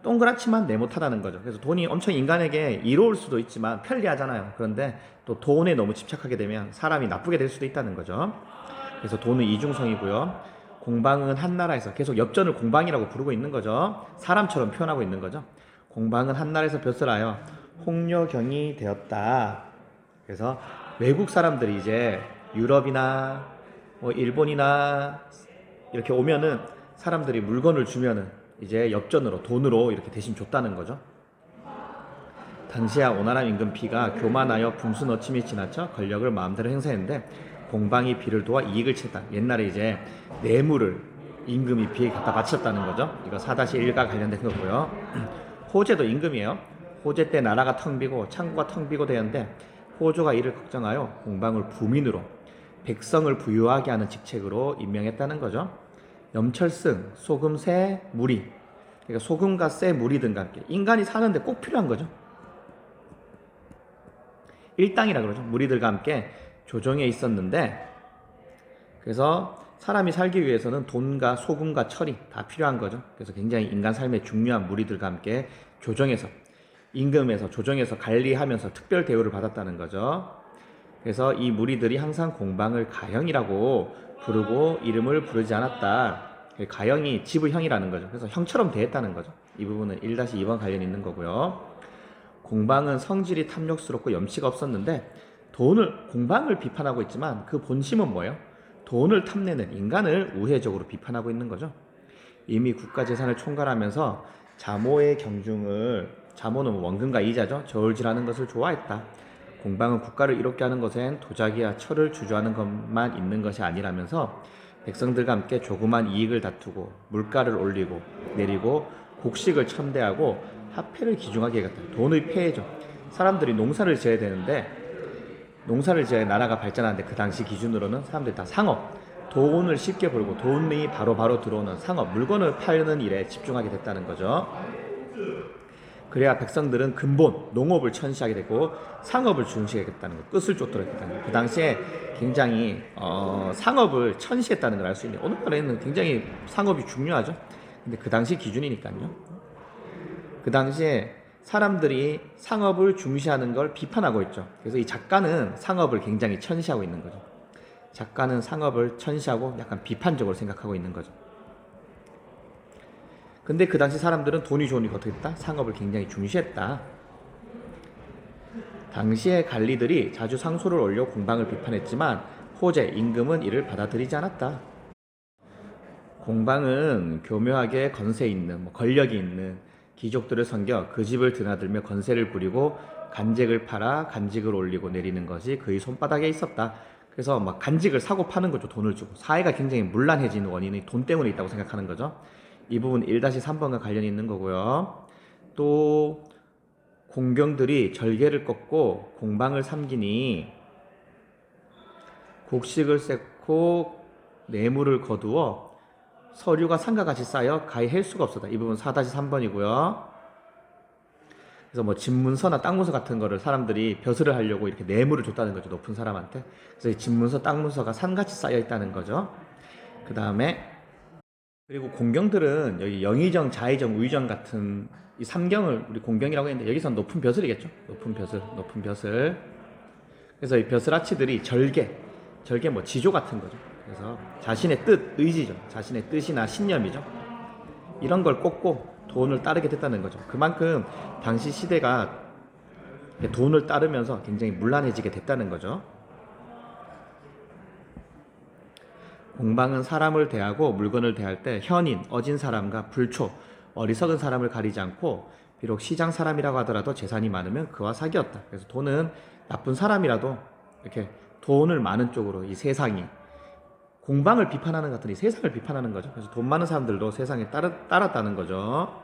동그랗지만 네모타다는 거죠. 그래서 돈이 엄청 인간에게 이로울 수도 있지만 편리하잖아요. 그런데 또 돈에 너무 집착하게 되면 사람이 나쁘게 될 수도 있다는 거죠. 그래서 돈은 이중성이고요. 공방은 한나라에서 계속 엽전을 공방이라고 부르고 있는 거죠. 사람처럼 표현하고 있는 거죠. 공방은 한나라에서 볕을 하여 홍료경이 되었다. 그래서 외국 사람들이 이제 유럽이나 뭐 일본이나 이렇게 오면은 사람들이 물건을 주면은 이제 엽전으로 돈으로 이렇게 대신 줬다는 거죠. 당시야 오나라 임금 비가 교만하여 분수 넣침이 지나쳐 권력을 마음대로 행사했는데 공방이 비를 도와 이익을 쳤다. 옛날에 이제 뇌물을 임금이 비에 갖다 바쳤다는 거죠. 이거 4-1과 관련된 거고요. 호제도 임금이에요. 호제 때 나라가 텅 비고 창고가 텅 비고 되었는데 호조가 이를 걱정하여 공방을 부민으로 백성을 부유하게 하는 직책으로 임명했다는 거죠. 염철승, 소금, 새, 무리. 그러니까 소금과 새, 무리 등과 함께 인간이 사는데 꼭 필요한 거죠. 일당이라 그러죠. 무리들과 함께 조정에 있었는데 그래서 사람이 살기 위해서는 돈과 소금과 철이 다 필요한 거죠. 그래서 굉장히 인간 삶에 중요한 무리들과 함께 조정에서 임금에서 조정에서 관리하면서 특별 대우를 받았다는 거죠. 그래서 이 무리들이 항상 공방을 가형이라고 부르고 이름을 부르지 않았다. 가형이 지부형이라는 거죠. 그래서 형처럼 대했다는 거죠. 이 부분은 1-2번 관련이 있는 거고요. 공방은 성질이 탐욕스럽고 염치가 없었는데 공방을 비판하고 있지만 그 본심은 뭐예요? 돈을 탐내는 인간을 우회적으로 비판하고 있는 거죠. 이미 국가재산을 총괄하면서 자모는 원금과 이자죠. 저울질하는 것을 좋아했다. 공방은 국가를 이롭게 하는 것엔 도자기와 철을 주저하는 것만 있는 것이 아니라면서 백성들과 함께 조그만 이익을 다투고 물가를 올리고 내리고 곡식을 첨대하고 화폐를 기중하게 해갔다. 돈의 폐해죠. 사람들이 농사를 지어야 되는데 농사를 지어야 나라가 발전하는데 그 당시 기준으로는 사람들이 다 상업, 돈을 쉽게 벌고 돈이 바로 들어오는 상업, 물건을 파는 일에 집중하게 됐다는 거죠. 그래야 백성들은 근본, 농업을 천시하게 되고 상업을 중시하겠다는 거, 끝을 쫓도록 했다는 거. 그 당시에 굉장히 상업을 천시했다는 걸 알 수 있는. 오늘날에는 굉장히 상업이 중요하죠. 근데 그 당시 기준이니까요. 그 당시에 사람들이 상업을 중시하는 걸 비판하고 있죠. 그래서 이 작가는 상업을 굉장히 천시하고 있는 거죠. 작가는 상업을 천시하고 약간 비판적으로 생각하고 있는 거죠. 근데 그 당시 사람들은 돈이 좋으니까 어떻게 했다? 상업을 굉장히 중시했다. 당시의 관리들이 자주 상소를 올려 공방을 비판했지만 호재, 임금은 이를 받아들이지 않았다. 공방은 교묘하게 권세 있는, 권력이 있는 귀족들을 섬겨 그 집을 드나들며 권세를 부리고 간직을 팔아 간직을 올리고 내리는 것이 그의 손바닥에 있었다. 그래서 막 간직을 사고 파는 거죠. 돈을 주고. 사회가 굉장히 문란해지는 원인이 돈 때문에 있다고 생각하는 거죠. 이 부분 1-3번과 관련이 있는 거고요. 또 공경들이 절개를 꺾고 공방을 삼기니 곡식을 쌓고 뇌물을 거두어 서류가 상과 같이 쌓여 가히 할 수가 없었다. 이 부분 4-3번이고요. 그래서 뭐 집문서나 땅문서 같은 거를 사람들이 벼슬을 하려고 이렇게 뇌물을 줬다는 거죠. 높은 사람한테. 그래서 이 집문서, 땅문서가 산같이 쌓여 있다는 거죠. 그 다음에 그리고 공경들은 여기 영의정, 자의정, 우의정 같은 이 3경을 우리 공경이라고 했는데 여기서는 높은 벼슬이겠죠. 높은 벼슬. 그래서 이 벼슬아치들이 절개 뭐 지조 같은 거죠. 그래서 자신의 뜻, 의지죠. 자신의 뜻이나 신념이죠. 이런 걸 꽂고 돈을 따르게 됐다는 거죠. 그만큼 당시 시대가 돈을 따르면서 굉장히 문란해지게 됐다는 거죠. 공방은 사람을 대하고 물건을 대할 때 현인, 어진 사람과 불초, 어리석은 사람을 가리지 않고 비록 시장 사람이라고 하더라도 재산이 많으면 그와 사귀었다. 그래서 돈은 나쁜 사람이라도 이렇게 돈을 많은 쪽으로 이 세상이 공방을 비판하는 것 같은 이 세상을 비판하는 거죠. 그래서 돈 많은 사람들도 세상에 따랐다는 거죠.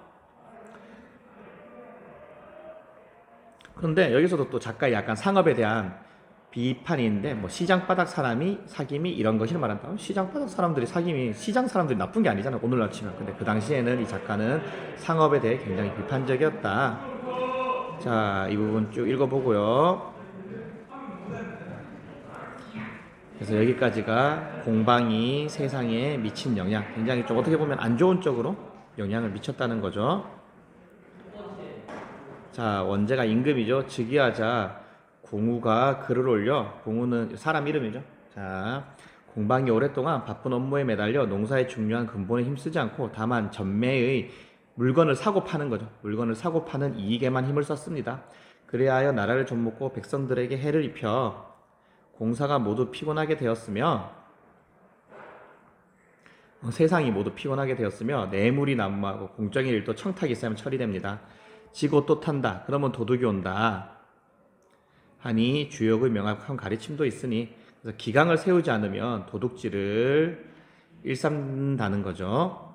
그런데 여기서도 또 작가의 약간 상업에 대한 비판인데 뭐 시장바닥 사람이 사김이 이런 것을 말한다. 시장바닥 사람들이 사김이 시장 사람들이 나쁜 게 아니잖아. 오늘날 치면. 근데 그 당시에는 이 작가는 상업에 대해 굉장히 비판적이었다. 자, 이 부분 쭉 읽어보고요. 그래서 여기까지가 공방이 세상에 미친 영향, 굉장히 좀 어떻게 보면 안 좋은 쪽으로 영향을 미쳤다는 거죠. 자, 원제가 임금이죠. 즉위하자 공우가 글을 올려, 공우는 사람 이름이죠. 자, 공방이 오랫동안 바쁜 업무에 매달려 농사의 중요한 근본에 힘쓰지 않고 다만 전매의 물건을 사고 파는 거죠. 물건을 사고 파는 이익에만 힘을 썼습니다. 그래야 나라를 좀먹고 백성들에게 해를 입혀 공사가 모두 피곤하게 되었으며 세상이 모두 피곤하게 되었으며 뇌물이 난무하고 공적인 일도 청탁이 있으면 처리됩니다. 지고 또 탄다. 그러면 도둑이 온다. 하니 주역의 명확한 가르침도 있으니 그래서 기강을 세우지 않으면 도둑질을 일삼는다는 거죠.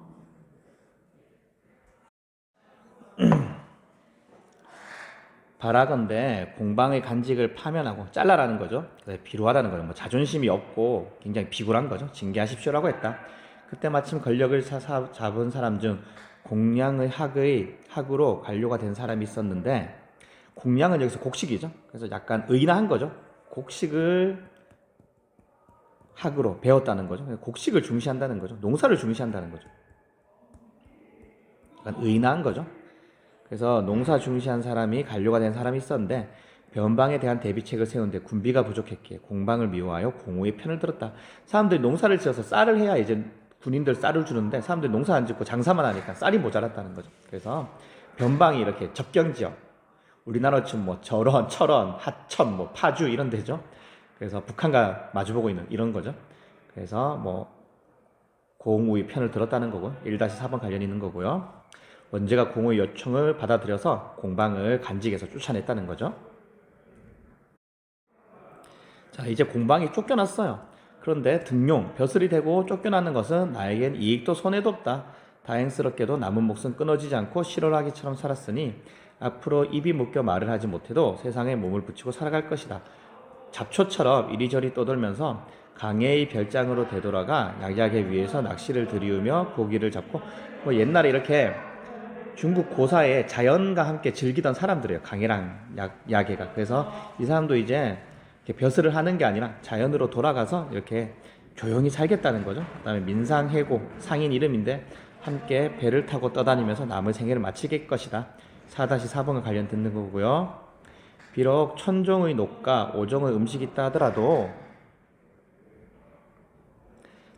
바라건대 공방의 간직을 파면하고 잘라라는 거죠. 비루하다는 거죠. 뭐 자존심이 없고 굉장히 비굴한 거죠. 징계하십시오라고 했다. 그때 마침 권력을 잡은 사람 중 공량의 학으로 관료가 된 사람이 있었는데 공량은 여기서 곡식이죠. 그래서 약간 의인한 거죠. 곡식을 학으로 배웠다는 거죠. 곡식을 중시한다는 거죠. 농사를 중시한다는 거죠. 약간 의인한 거죠. 그래서 농사 중시한 사람이 관료가 된 사람이 있었는데 변방에 대한 대비책을 세우는데 군비가 부족했기에 공방을 미워하여 공우의 편을 들었다. 사람들이 농사를 지어서 쌀을 해야 이제 군인들 쌀을 주는데 사람들이 농사 안 짓고 장사만 하니까 쌀이 모자랐다는 거죠. 그래서 변방이 이렇게 접경지역, 우리나라 치면 뭐 절원, 철원, 하천, 뭐 파주 이런 데죠. 그래서 북한과 마주보고 있는 이런 거죠. 그래서 뭐 공우의 편을 들었다는 거고 1-4번 관련이 있는 거고요. 원제가 공우의 요청을 받아들여서 공방을 간직해서 쫓아냈다는 거죠. 자, 이제 공방이 쫓겨났어요. 그런데 등용, 벼슬이 되고 쫓겨나는 것은 나에겐 이익도 손해도 없다. 다행스럽게도 남은 목숨 끊어지지 않고 실어라기처럼 살았으니 앞으로 입이 묶여 말을 하지 못해도 세상에 몸을 붙이고 살아갈 것이다. 잡초처럼 이리저리 떠돌면서 강해의 별장으로 되돌아가 약약의 위에서 낚시를 들이우며 고기를 잡고 뭐 옛날에 이렇게 중국 고사에 자연과 함께 즐기던 사람들이에요. 강해랑 약해가. 그래서 이 사람도 이제 이렇게 벼슬을 하는 게 아니라 자연으로 돌아가서 이렇게 조용히 살겠다는 거죠. 그다음에 민상해고 상인 이름인데 함께 배를 타고 떠다니면서 남의 생애를 마치게 것이다. 4-4번과 관련 듣는 거고요. 비록 천종의 녹과 오종의 음식이 있다 하더라도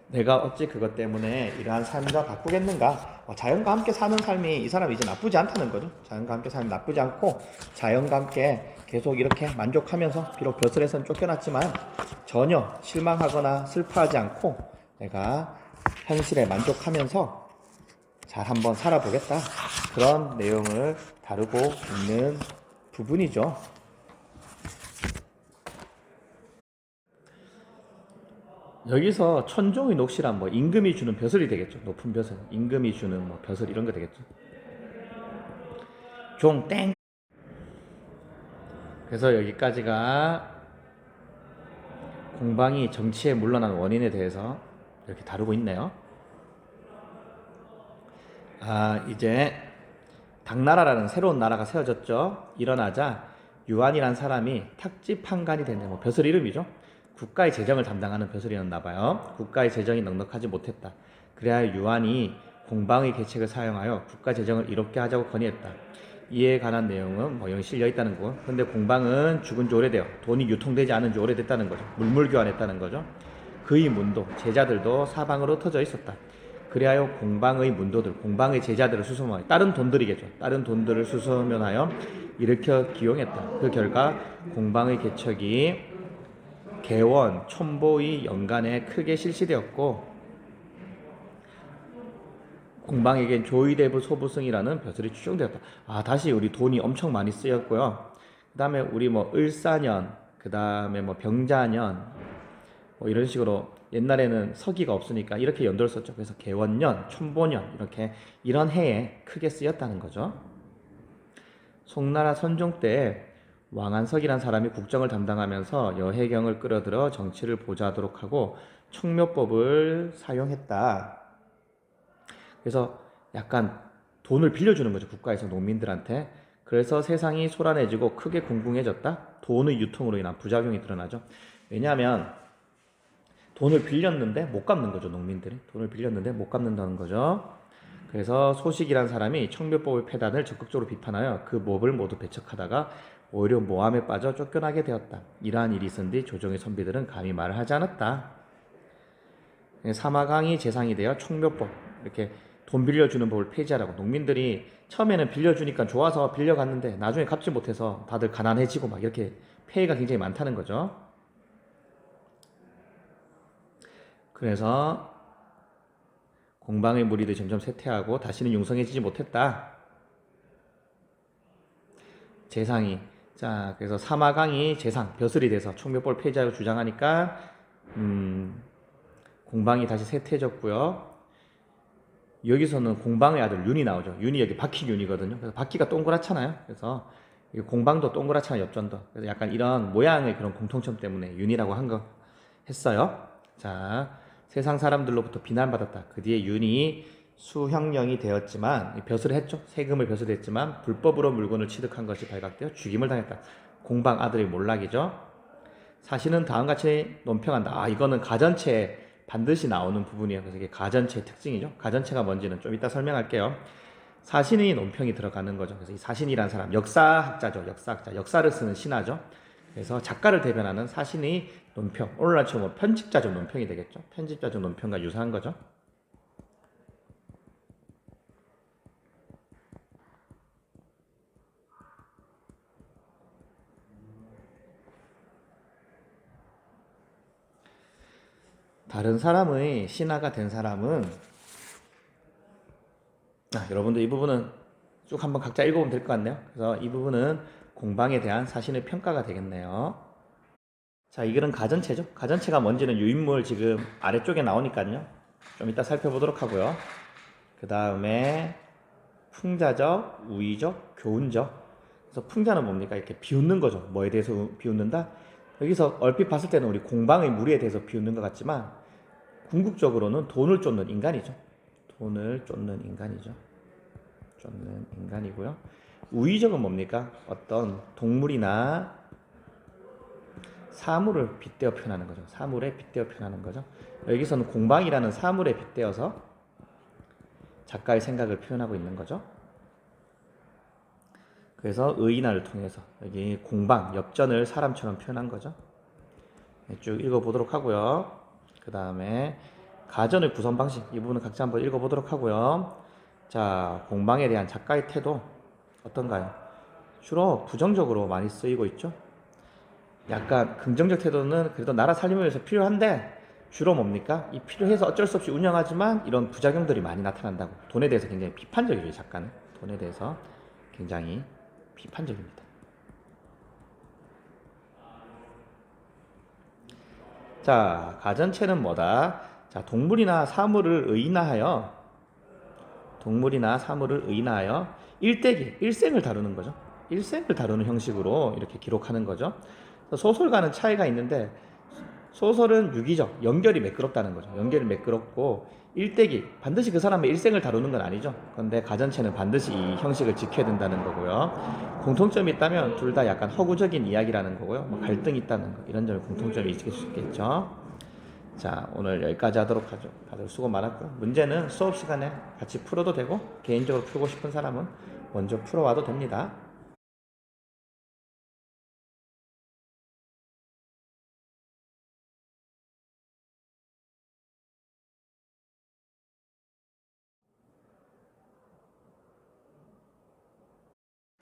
내가 어찌 그것 때문에 이러한 삶과 바꾸겠는가? 자연과 함께 사는 삶이 이 사람이 이제 나쁘지 않다는 거죠. 자연과 함께 삶이 나쁘지 않고 자연과 함께 계속 이렇게 만족하면서 비록 벼슬에서는 쫓겨났지만 전혀 실망하거나 슬퍼하지 않고 내가 현실에 만족하면서 잘 한번 살아보겠다. 그런 내용을 다루고 있는 부분이죠. 여기서 천종의 녹시란 뭐 임금이 주는 벼슬이 되겠죠. 높은 벼슬, 임금이 주는 뭐 벼슬 이런 거 되겠죠. 종 땡. 그래서 여기까지가 공방이 정치에 물러난 원인에 대해서 이렇게 다루고 있네요. 이제 당나라라는 새로운 나라가 세워졌죠. 일어나자 유한이라는 사람이 탁지판관이 됐네. 뭐 벼슬 이름이죠. 국가의 재정을 담당하는 벼슬이었나 봐요. 국가의 재정이 넉넉하지 못했다. 그래야 유한이 공방의 계책을 사용하여 국가 재정을 이롭게 하자고 건의했다. 이에 관한 내용은 뭐 여기 실려 있다는 거. 근데 공방은 죽은 지 오래돼요. 돈이 유통되지 않은 지 오래됐다는 거죠. 물물 교환했다는 거죠. 그의 문도 제자들도 사방으로 터져 있었다. 그리하여 공방의 문도들, 공방의 제자들을 수소문하여 다른 돈들이겠죠. 다른 돈들을 수소문하여 일으켜 기용했다. 그 결과 공방의 개척이 개원, 촌보의 연간에 크게 실시되었고 공방에겐 조의대부 소부승이라는 벼슬이 추정되었다. 다시 우리 돈이 엄청 많이 쓰였고요. 그 다음에 우리 뭐 을사년, 그 다음에 뭐 병자년, 뭐 이런 식으로 옛날에는 서기가 없으니까 이렇게 연도를 썼죠. 그래서 개원년, 촌보년 이렇게 이런 해에 크게 쓰였다는 거죠. 송나라 선종 때 왕안석이란 사람이 국정을 담당하면서 여해경을 끌어들여 정치를 보좌하도록 하고 청묘법을 사용했다. 그래서 약간 돈을 빌려주는 거죠. 국가에서 농민들한테. 그래서 세상이 소란해지고 크게 궁궁해졌다. 돈의 유통으로 인한 부작용이 드러나죠. 왜냐하면 돈을 빌렸는데 못 갚는 거죠. 농민들이 돈을 빌렸는데 못 갚는다는 거죠. 그래서 소식이란 사람이 청묘법의 폐단을 적극적으로 비판하여 그 몹을 모두 배척하다가 오히려 모함에 빠져 쫓겨나게 되었다. 이러한 일이 있은 뒤 조정의 선비들은 감히 말을 하지 않았다. 사마강이 재상이 되어 청묘법, 이렇게 돈 빌려주는 법을 폐지하라고. 농민들이 처음에는 빌려주니까 좋아서 빌려갔는데 나중에 갚지 못해서 다들 가난해지고 막 이렇게 폐해가 굉장히 많다는 거죠. 그래서 공방의 무리들이 점점 쇠퇴하고 다시는 융성해지지 못했다. 재상이, 자, 그래서 사마강이 재상, 벼슬이 돼서 청묘법을 폐지하고 주장하니까 공방이 다시 쇠퇴해졌고요. 여기서는 공방의 아들 윤이 나오죠. 윤이 여기 바퀴 윤이거든요. 그래서 바퀴가 동그랗잖아요. 그래서 공방도 동그랗잖아요. 엽전도. 그래서 약간 이런 모양의 그런 공통점 때문에 윤이라고 한 거 했어요. 자, 세상 사람들로부터 비난받았다. 그 뒤에 윤이 수형령이 되었지만 벼슬을 했죠. 세금을 벼슬했지만 불법으로 물건을 취득한 것이 발각되어 죽임을 당했다. 공방 아들의 몰락이죠. 사실은 다음같이 논평한다. 아, 이거는 가전체에 반드시 나오는 부분이에요. 그래서 이게 가전체의 특징이죠. 가전체가 뭔지는 좀 이따 설명할게요. 사신의 논평이 들어가는 거죠. 그래서 이 사신이란 사람, 역사학자죠. 역사학자, 역사를 쓰는 신하죠. 그래서 작가를 대변하는 사신의 논평, 오늘날 치면 뭐 편집자적 논평이 되겠죠. 편집자적 논평과 유사한 거죠. 다른 사람의 신하가 된 사람은, 여러분들 이 부분은 쭉 한번 각자 읽어보면 될 것 같네요. 그래서 이 부분은 공방에 대한 사신의 평가가 되겠네요. 자, 이 글은 가전체죠. 가전체가 뭔지는 유인물 지금 아래쪽에 나오니까요. 좀 이따 살펴보도록 하고요. 그 다음에 풍자적, 우의적, 교훈적. 그래서 풍자는 뭡니까? 이렇게 비웃는 거죠. 뭐에 대해서 비웃는다? 여기서 얼핏 봤을 때는 우리 공방의 무리에 대해서 비웃는 것 같지만 궁극적으로는 돈을 쫓는 인간이죠. 돈을 쫓는 인간이죠. 쫓는 인간이고요. 우의적은 뭡니까? 어떤 동물이나 사물을 빗대어 표현하는 거죠. 사물에 빗대어 표현하는 거죠. 여기서는 공방이라는 사물에 빗대어서 작가의 생각을 표현하고 있는 거죠. 그래서 의인화를 통해서 여기 공방, 엽전을 사람처럼 표현한 거죠. 쭉 읽어보도록 하고요. 그 다음에 가전의 구성 방식, 이 부분은 각자 한번 읽어보도록 하고요. 자, 공방에 대한 작가의 태도 어떤가요? 주로 부정적으로 많이 쓰이고 있죠. 약간 긍정적 태도는 그래도 나라 살림을 위해서 필요한데 주로 뭡니까? 이 필요해서 어쩔 수 없이 운영하지만 이런 부작용들이 많이 나타난다고. 돈에 대해서 굉장히 비판적이죠. 작가는 돈에 대해서 굉장히 비판적입니다. 자, 가전체는 뭐다? 자, 동물이나 사물을 의인화하여 일대기, 일생을 다루는 거죠. 일생을 다루는 형식으로 이렇게 기록하는 거죠. 소설과는 차이가 있는데 소설은 유기적, 연결이 매끄럽다는 거죠. 연결이 매끄럽고 일대기, 반드시 그 사람의 일생을 다루는 건 아니죠. 그런데 가전체는 반드시 이 형식을 지켜야 된다는 거고요. 공통점이 있다면 둘 다 약간 허구적인 이야기라는 거고요. 뭐 갈등이 있다는 거, 이런 점에 공통점이 있을 수 있겠죠. 자, 오늘 여기까지 하도록 하죠. 다들 수고 많았고요. 문제는 수업 시간에 같이 풀어도 되고 개인적으로 풀고 싶은 사람은 먼저 풀어와도 됩니다.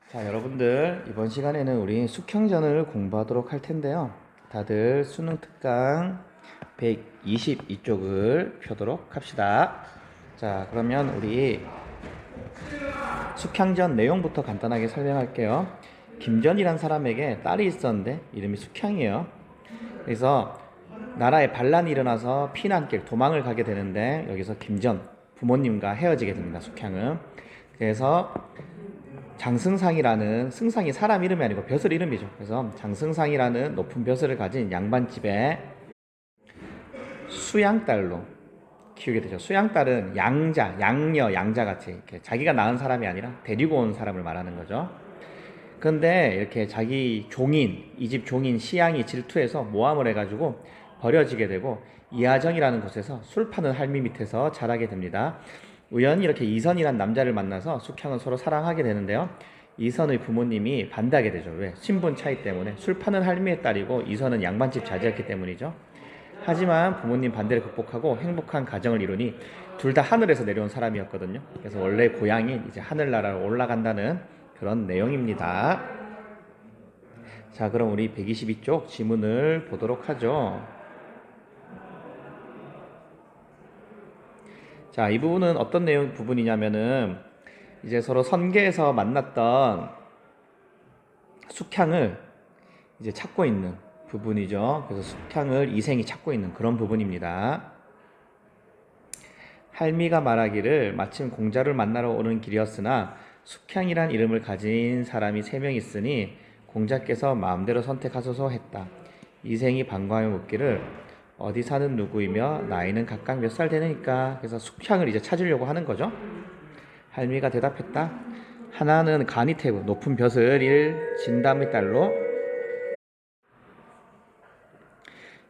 자, 여러분들 이번 시간에는 우리 숙형전을 공부하도록 할 텐데요. 다들 수능 특강 122쪽을 펴도록 합시다. 자, 그러면 우리 숙향전 내용부터 간단하게 설명할게요. 김전이란 사람에게 딸이 있었는데 이름이 숙향이에요. 그래서 나라에 반란이 일어나서 피난길, 도망을 가게 되는데 여기서 김전, 부모님과 헤어지게 됩니다. 숙향은. 그래서 장승상이라는, 승상이 사람 이름이 아니고 벼슬 이름이죠. 그래서 장승상이라는 높은 벼슬을 가진 양반집에 수양딸로 키우게 되죠. 수양딸은 양자, 양녀, 양자같이 이렇게 자기가 낳은 사람이 아니라 데리고 온 사람을 말하는 거죠. 그런데 이렇게 자기 종인, 이 집 종인 시양이 질투해서 모함을 해가지고 버려지게 되고 이하정이라는 곳에서 술 파는 할미 밑에서 자라게 됩니다. 우연히 이렇게 이선이란 남자를 만나서 숙향은 서로 사랑하게 되는데요. 이선의 부모님이 반대하게 되죠. 왜? 신분 차이 때문에. 술 파는 할미의 딸이고 이선은 양반집 자제였기 때문이죠. 하지만 부모님 반대를 극복하고 행복한 가정을 이루니 둘 다 하늘에서 내려온 사람이었거든요. 그래서 원래 고향인 이제 하늘나라로 올라간다는 그런 내용입니다. 자, 그럼 우리 122쪽 지문을 보도록 하죠. 자, 이 부분은 어떤 내용 부분이냐면은 이제 서로 선계에서 만났던 숙향을 이제 찾고 있는 부분이죠. 그래서 숙향을 이생이 찾고 있는 그런 부분입니다. 할미가 말하기를 마침 공자를 만나러 오는 길이었으나 숙향이란 이름을 가진 사람이 3명 있으니 공자께서 마음대로 선택하소서 했다. 이생이 반가워 묻기를 어디 사는 누구이며 나이는 각각 몇 살 되니까. 그래서 숙향을 이제 찾으려고 하는 거죠. 할미가 대답했다. 하나는 간이태고 높은 벼슬일 진담의 딸로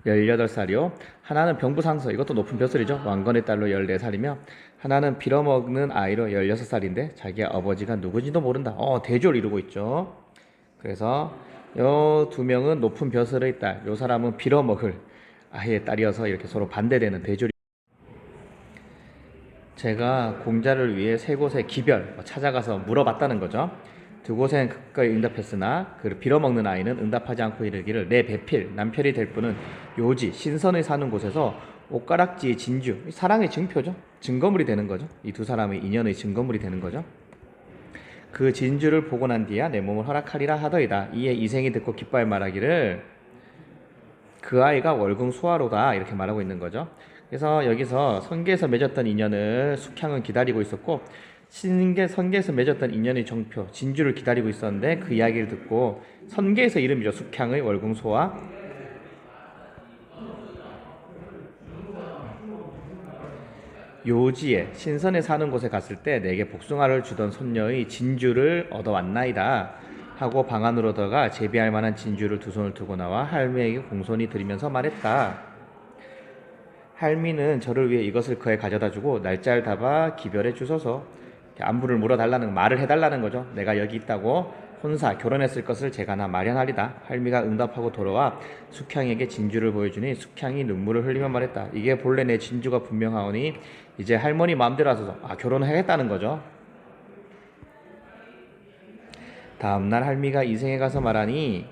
18살이요. 하나는 병부상서, 이것도 높은 벼슬이죠. 왕건의 딸로 14살이며 하나는 빌어먹는 아이로 16살인데 자기 아버지가 누구지도 모른다. 대조를 이루고 있죠. 그래서 요 2명은 높은 벼슬의 딸, 요 사람은 빌어먹을 아이의 딸이어서 이렇게 서로 반대되는 대조리. 제가 공자를 위해 3곳의 기별 찾아가서 물어봤다는 거죠. 2곳엔 가까이 응답했으나 그 빌어먹는 아이는 응답하지 않고 이르기를 내 배필 남편이 될 분은 요지 신선에 사는 곳에서 옷가락지의 진주, 사랑의 증표죠. 증거물이 되는 거죠. 이 2사람의 인연의 증거물이 되는 거죠. 그 진주를 보고 난 뒤야 내 몸을 허락하리라 하더이다. 이에 이생이 듣고 기뻐할 말하기를 그 아이가 월궁 수하로다, 이렇게 말하고 있는 거죠. 그래서 여기서 선계에서 맺었던 인연을 숙향은 기다리고 있었고 선계에서 맺었던 인연의 정표 진주를 기다리고 있었는데 그 이야기를 듣고 선계에서 이름이죠. 숙향의 월궁 수하, 요지에 신선에 사는 곳에 갔을 때 내게 복숭아를 주던 손녀의 진주를 얻어왔나이다 하고 방 안으로 들어가 재배할 만한 진주를 2손을 두고 나와 할미에게 공손히 드리면서 말했다. 할미는 저를 위해 이것을 그에 가져다주고 날짜를 답아 기별해 주소서, 안부를 물어달라는 말을 해달라는 거죠. 내가 여기 있다고 혼사 결혼했을 것을 제가 나 마련하리다. 할미가 응답하고 돌아와 숙향에게 진주를 보여주니 숙향이 눈물을 흘리며 말했다. 이게 본래 내 진주가 분명하오니 이제 할머니 마음대로 하소서. 결혼을 하겠다는 거죠. 다음날 할미가 이생에 가서 말하니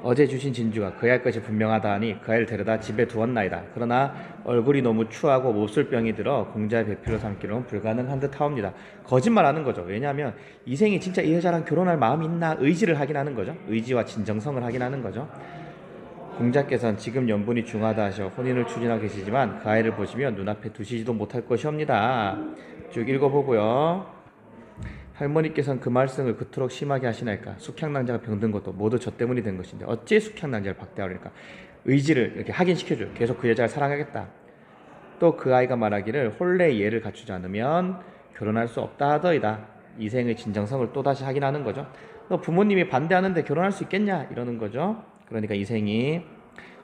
어제 주신 진주가 그의 할 것이 분명하다 하니 그 아이를 데려다 집에 두었나이다. 그러나 얼굴이 너무 추하고 몹쓸병이 들어 공자의 배필로 삼기로는 불가능한 듯 하옵니다. 거짓말하는 거죠. 왜냐하면 이생이 진짜 이 여자랑 결혼할 마음이 있나 의지를 확인하는 거죠. 의지와 진정성을 확인하는 거죠. 공자께서는 지금 연분이 중하다 하셔 혼인을 추진하고 계시지만 그 아이를 보시면 눈앞에 두시지도 못할 것이옵니다. 쭉 읽어보고요. 할머니께서는 그 말씀을 그토록 심하게 하시나이까. 숙향낭자가 병든 것도 모두 저 때문이 된 것인데 어찌 숙향낭자를 박대하리까. 의지를 이렇게 확인시켜줘요. 계속 그 여자를 사랑하겠다. 또 그 아이가 말하기를 혼례 예를 갖추지 않으면 결혼할 수 없다 하더이다. 이생의 진정성을 또다시 확인하는 거죠. 너 부모님이 반대하는데 결혼할 수 있겠냐 이러는 거죠. 그러니까 이생이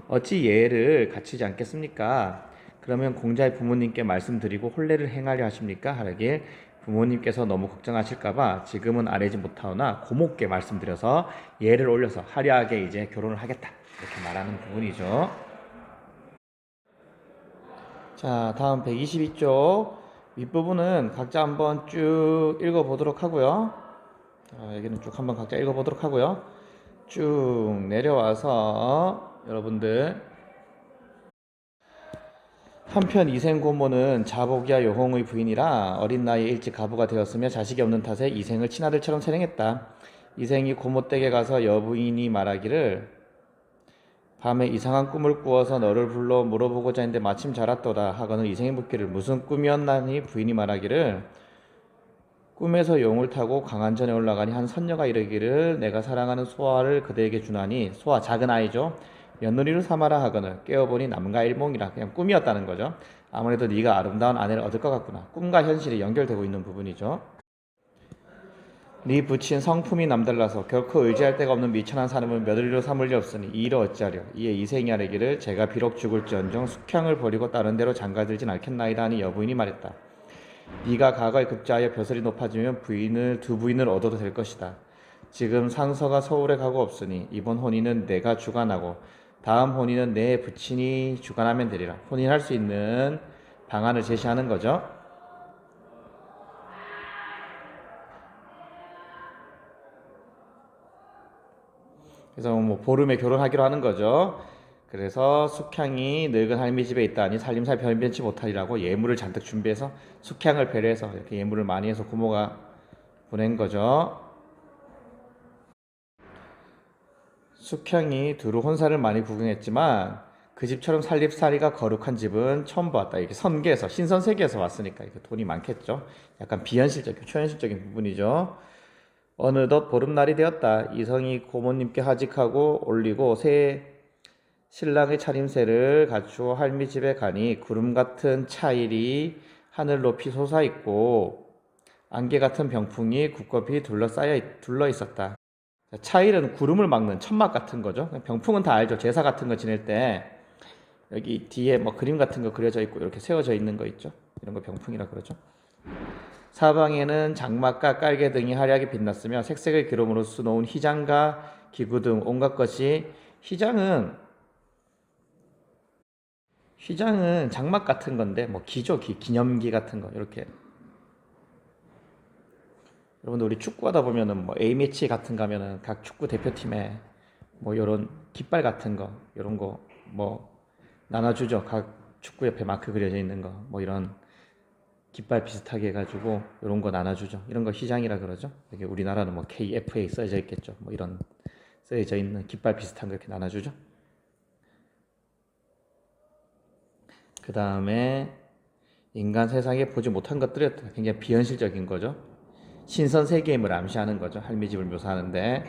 어찌 예를 갖추지 않겠습니까? 그러면 공자의 부모님께 말씀드리고 혼례를 행하려 하십니까? 하길 부모님께서 너무 걱정하실까봐 지금은 아뢰지 못하오나 고목께 말씀드려서 예를 올려서 화려하게 이제 결혼을 하겠다, 이렇게 말하는 부분이죠. 자, 다음 122쪽 윗부분은 각자 한번 쭉 읽어보도록 하고요. 여기는 쭉 한번 각자 읽어보도록 하고요. 쭉 내려와서 여러분들 한편 이생 고모는 자복이야 여홍의 부인이라 어린 나이에 일찍 가부가 되었으며 자식이 없는 탓에 이생을 친아들처럼 세령했다. 이생이 고모 댁에 가서 여부인이 말하기를 밤에 이상한 꿈을 꾸어서 너를 불러 물어보고자 했는데 마침 잘 왔도다 하거늘 이생이 묻기를 무슨 꿈이었나니 부인이 말하기를 꿈에서 용을 타고 강한전에 올라가니 한 선녀가 이르기를 내가 사랑하는 소아를 그대에게 주나니, 소아 작은 아이죠. 며느리로 삼아라 하거늘 깨어보니 남과 일몽이라. 그냥 꿈이었다는 거죠. 아무래도 네가 아름다운 아내를 얻을 것 같구나. 꿈과 현실이 연결되고 있는 부분이죠. 네 부친 성품이 남달라서 결코 의지할 데가 없는 미천한 사람을 며느리로 삼을 리 없으니 이 일을 어찌하려. 이에 이생이 아뢰기를 제가 비록 죽을지언정 숙향을 버리고 다른 데로 장가들진 않겠나이다 하니 여부인이 말했다. 네가 과거에 급자하여 벼슬이 높아지면 두 부인을 얻어도 될 것이다. 지금 상서가 서울에 가고 없으니 이번 혼인은 내가 주관하고 다음 혼인은 내 부친이 주관하면 되리라. 혼인할 수 있는 방안을 제시하는 거죠. 그래서 뭐 보름에 결혼하기로 하는 거죠. 그래서 숙향이 늙은 할미 집에 있다니 살림살 변변치 못하리라고 예물을 잔뜩 준비해서 숙향을 배려해서 이렇게 예물을 많이 해서 고모가 보낸 거죠. 숙향이 두루 혼사를 많이 구경했지만 그 집처럼 살림살이가 거룩한 집은 처음 보았다. 이렇게 선계에서 신선세계에서 왔으니까 이렇게 돈이 많겠죠. 약간 비현실적인 초현실적인 부분이죠. 어느덧 보름날이 되었다. 이성이 고모님께 하직하고 올리고 새 신랑의 차림새를 갖추어 할미 집에 가니 구름 같은 차일이 하늘 높이 솟아 있고 안개 같은 병풍이 굳건히 둘러 있었다. 차일은 구름을 막는 천막 같은 거죠. 병풍은 다 알죠. 제사 같은 거 지낼 때 여기 뒤에 뭐 그림 같은 거 그려져 있고 이렇게 세워져 있는 거 있죠. 이런 거 병풍이라 그러죠. 사방에는 장막과 깔개 등이 화려하게 빛났으며 색색의 기름으로 수놓은 휘장과 기구 등 온갖 것이 휘장은 장막 같은 건데 뭐 기죠. 기념기 같은 거 이렇게. 여러분들 우리 축구하다 보면은 뭐 A매치 같은 거 하면은 각 축구 대표팀에 뭐 이런 깃발 같은 거 이런 거 뭐 나눠주죠. 각 축구 옆에 마크 그려져 있는 거 뭐 이런 깃발 비슷하게 해가지고 이런 거 나눠주죠. 이런 거 휘장이라 그러죠. 여기 우리나라는 뭐 KFA 써져 있겠죠. 뭐 이런 써져 있는 깃발 비슷한 거 이렇게 나눠주죠. 그 다음에 인간 세상에 보지 못한 것들이 굉장히 비현실적인 거죠. 신선 세계임을 암시하는 거죠. 할미집을 묘사하는데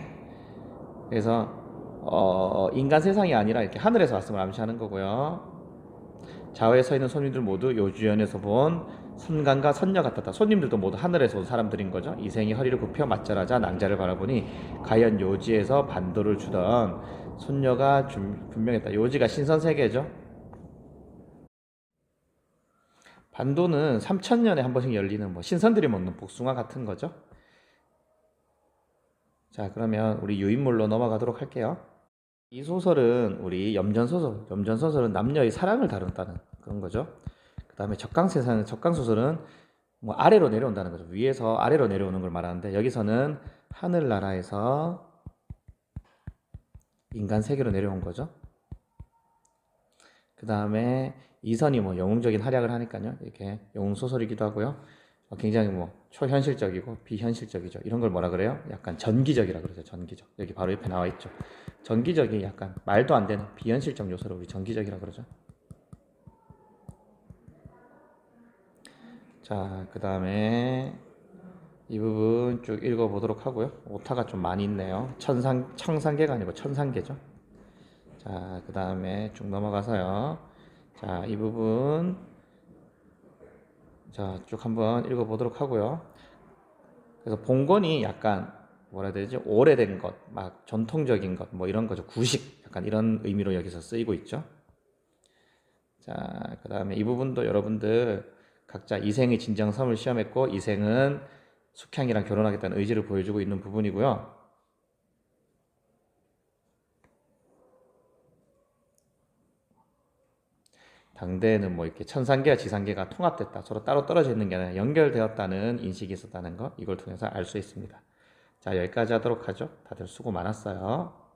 그래서 인간 세상이 아니라 이렇게 하늘에서 왔음을 암시하는 거고요. 좌우에 서 있는 손님들 모두 요주연에서 본 선강과 선녀 같았다. 손님들도 모두 하늘에서 온 사람들인 거죠. 이생이 허리를 굽혀 맞절하자 낭자를 바라보니 과연 요지에서 반도를 주던 손녀가 분명했다. 요지가 신선세계죠. 반도는 3000년에 한 번씩 열리는 뭐 신선들이 먹는 복숭아 같은 거죠. 자, 그러면 우리 유인물로 넘어가도록 할게요. 이 소설은 우리 염전소설은 남녀의 사랑을 다룬다는 그런 거죠. 그 다음에 적강소설은 뭐 아래로 내려온다는 거죠. 위에서 아래로 내려오는 걸 말하는데 여기서는 하늘나라에서 인간 세계로 내려온 거죠. 그 다음에 이선이 뭐 영웅적인 활약을 하니까요. 이렇게 영웅 소설이기도 하고요. 굉장히 뭐 초현실적이고 비현실적이죠. 이런 걸 뭐라 그래요? 약간 전기적이라 그러죠. 전기적. 여기 바로 옆에 나와 있죠. 전기적이 약간 말도 안 되는 비현실적 요소를 우리 전기적이라 그러죠. 자, 그 다음에 이 부분 쭉 읽어보도록 하고요. 오타가 좀 많이 있네요. 청산계가 아니고 천상계죠. 자, 그 다음에 쭉 넘어가서요. 자, 이 부분 자, 쭉 한번 읽어보도록 하고요. 그래서 봉건이 약간 뭐라 해야 되지? 오래된 것, 막 전통적인 것, 뭐 이런 거죠. 구식, 약간 이런 의미로 여기서 쓰이고 있죠. 자, 그 다음에 이 부분도 여러분들 각자 이생의 진정성을 시험했고 이생은 숙향이랑 결혼하겠다는 의지를 보여주고 있는 부분이고요. 당대에는 뭐 이렇게 천상계와 지상계가 통합됐다. 서로 따로 떨어져 있는 게 아니라 연결되었다는 인식이 있었다는 거 이걸 통해서 알 수 있습니다. 자, 여기까지 하도록 하죠. 다들 수고 많았어요.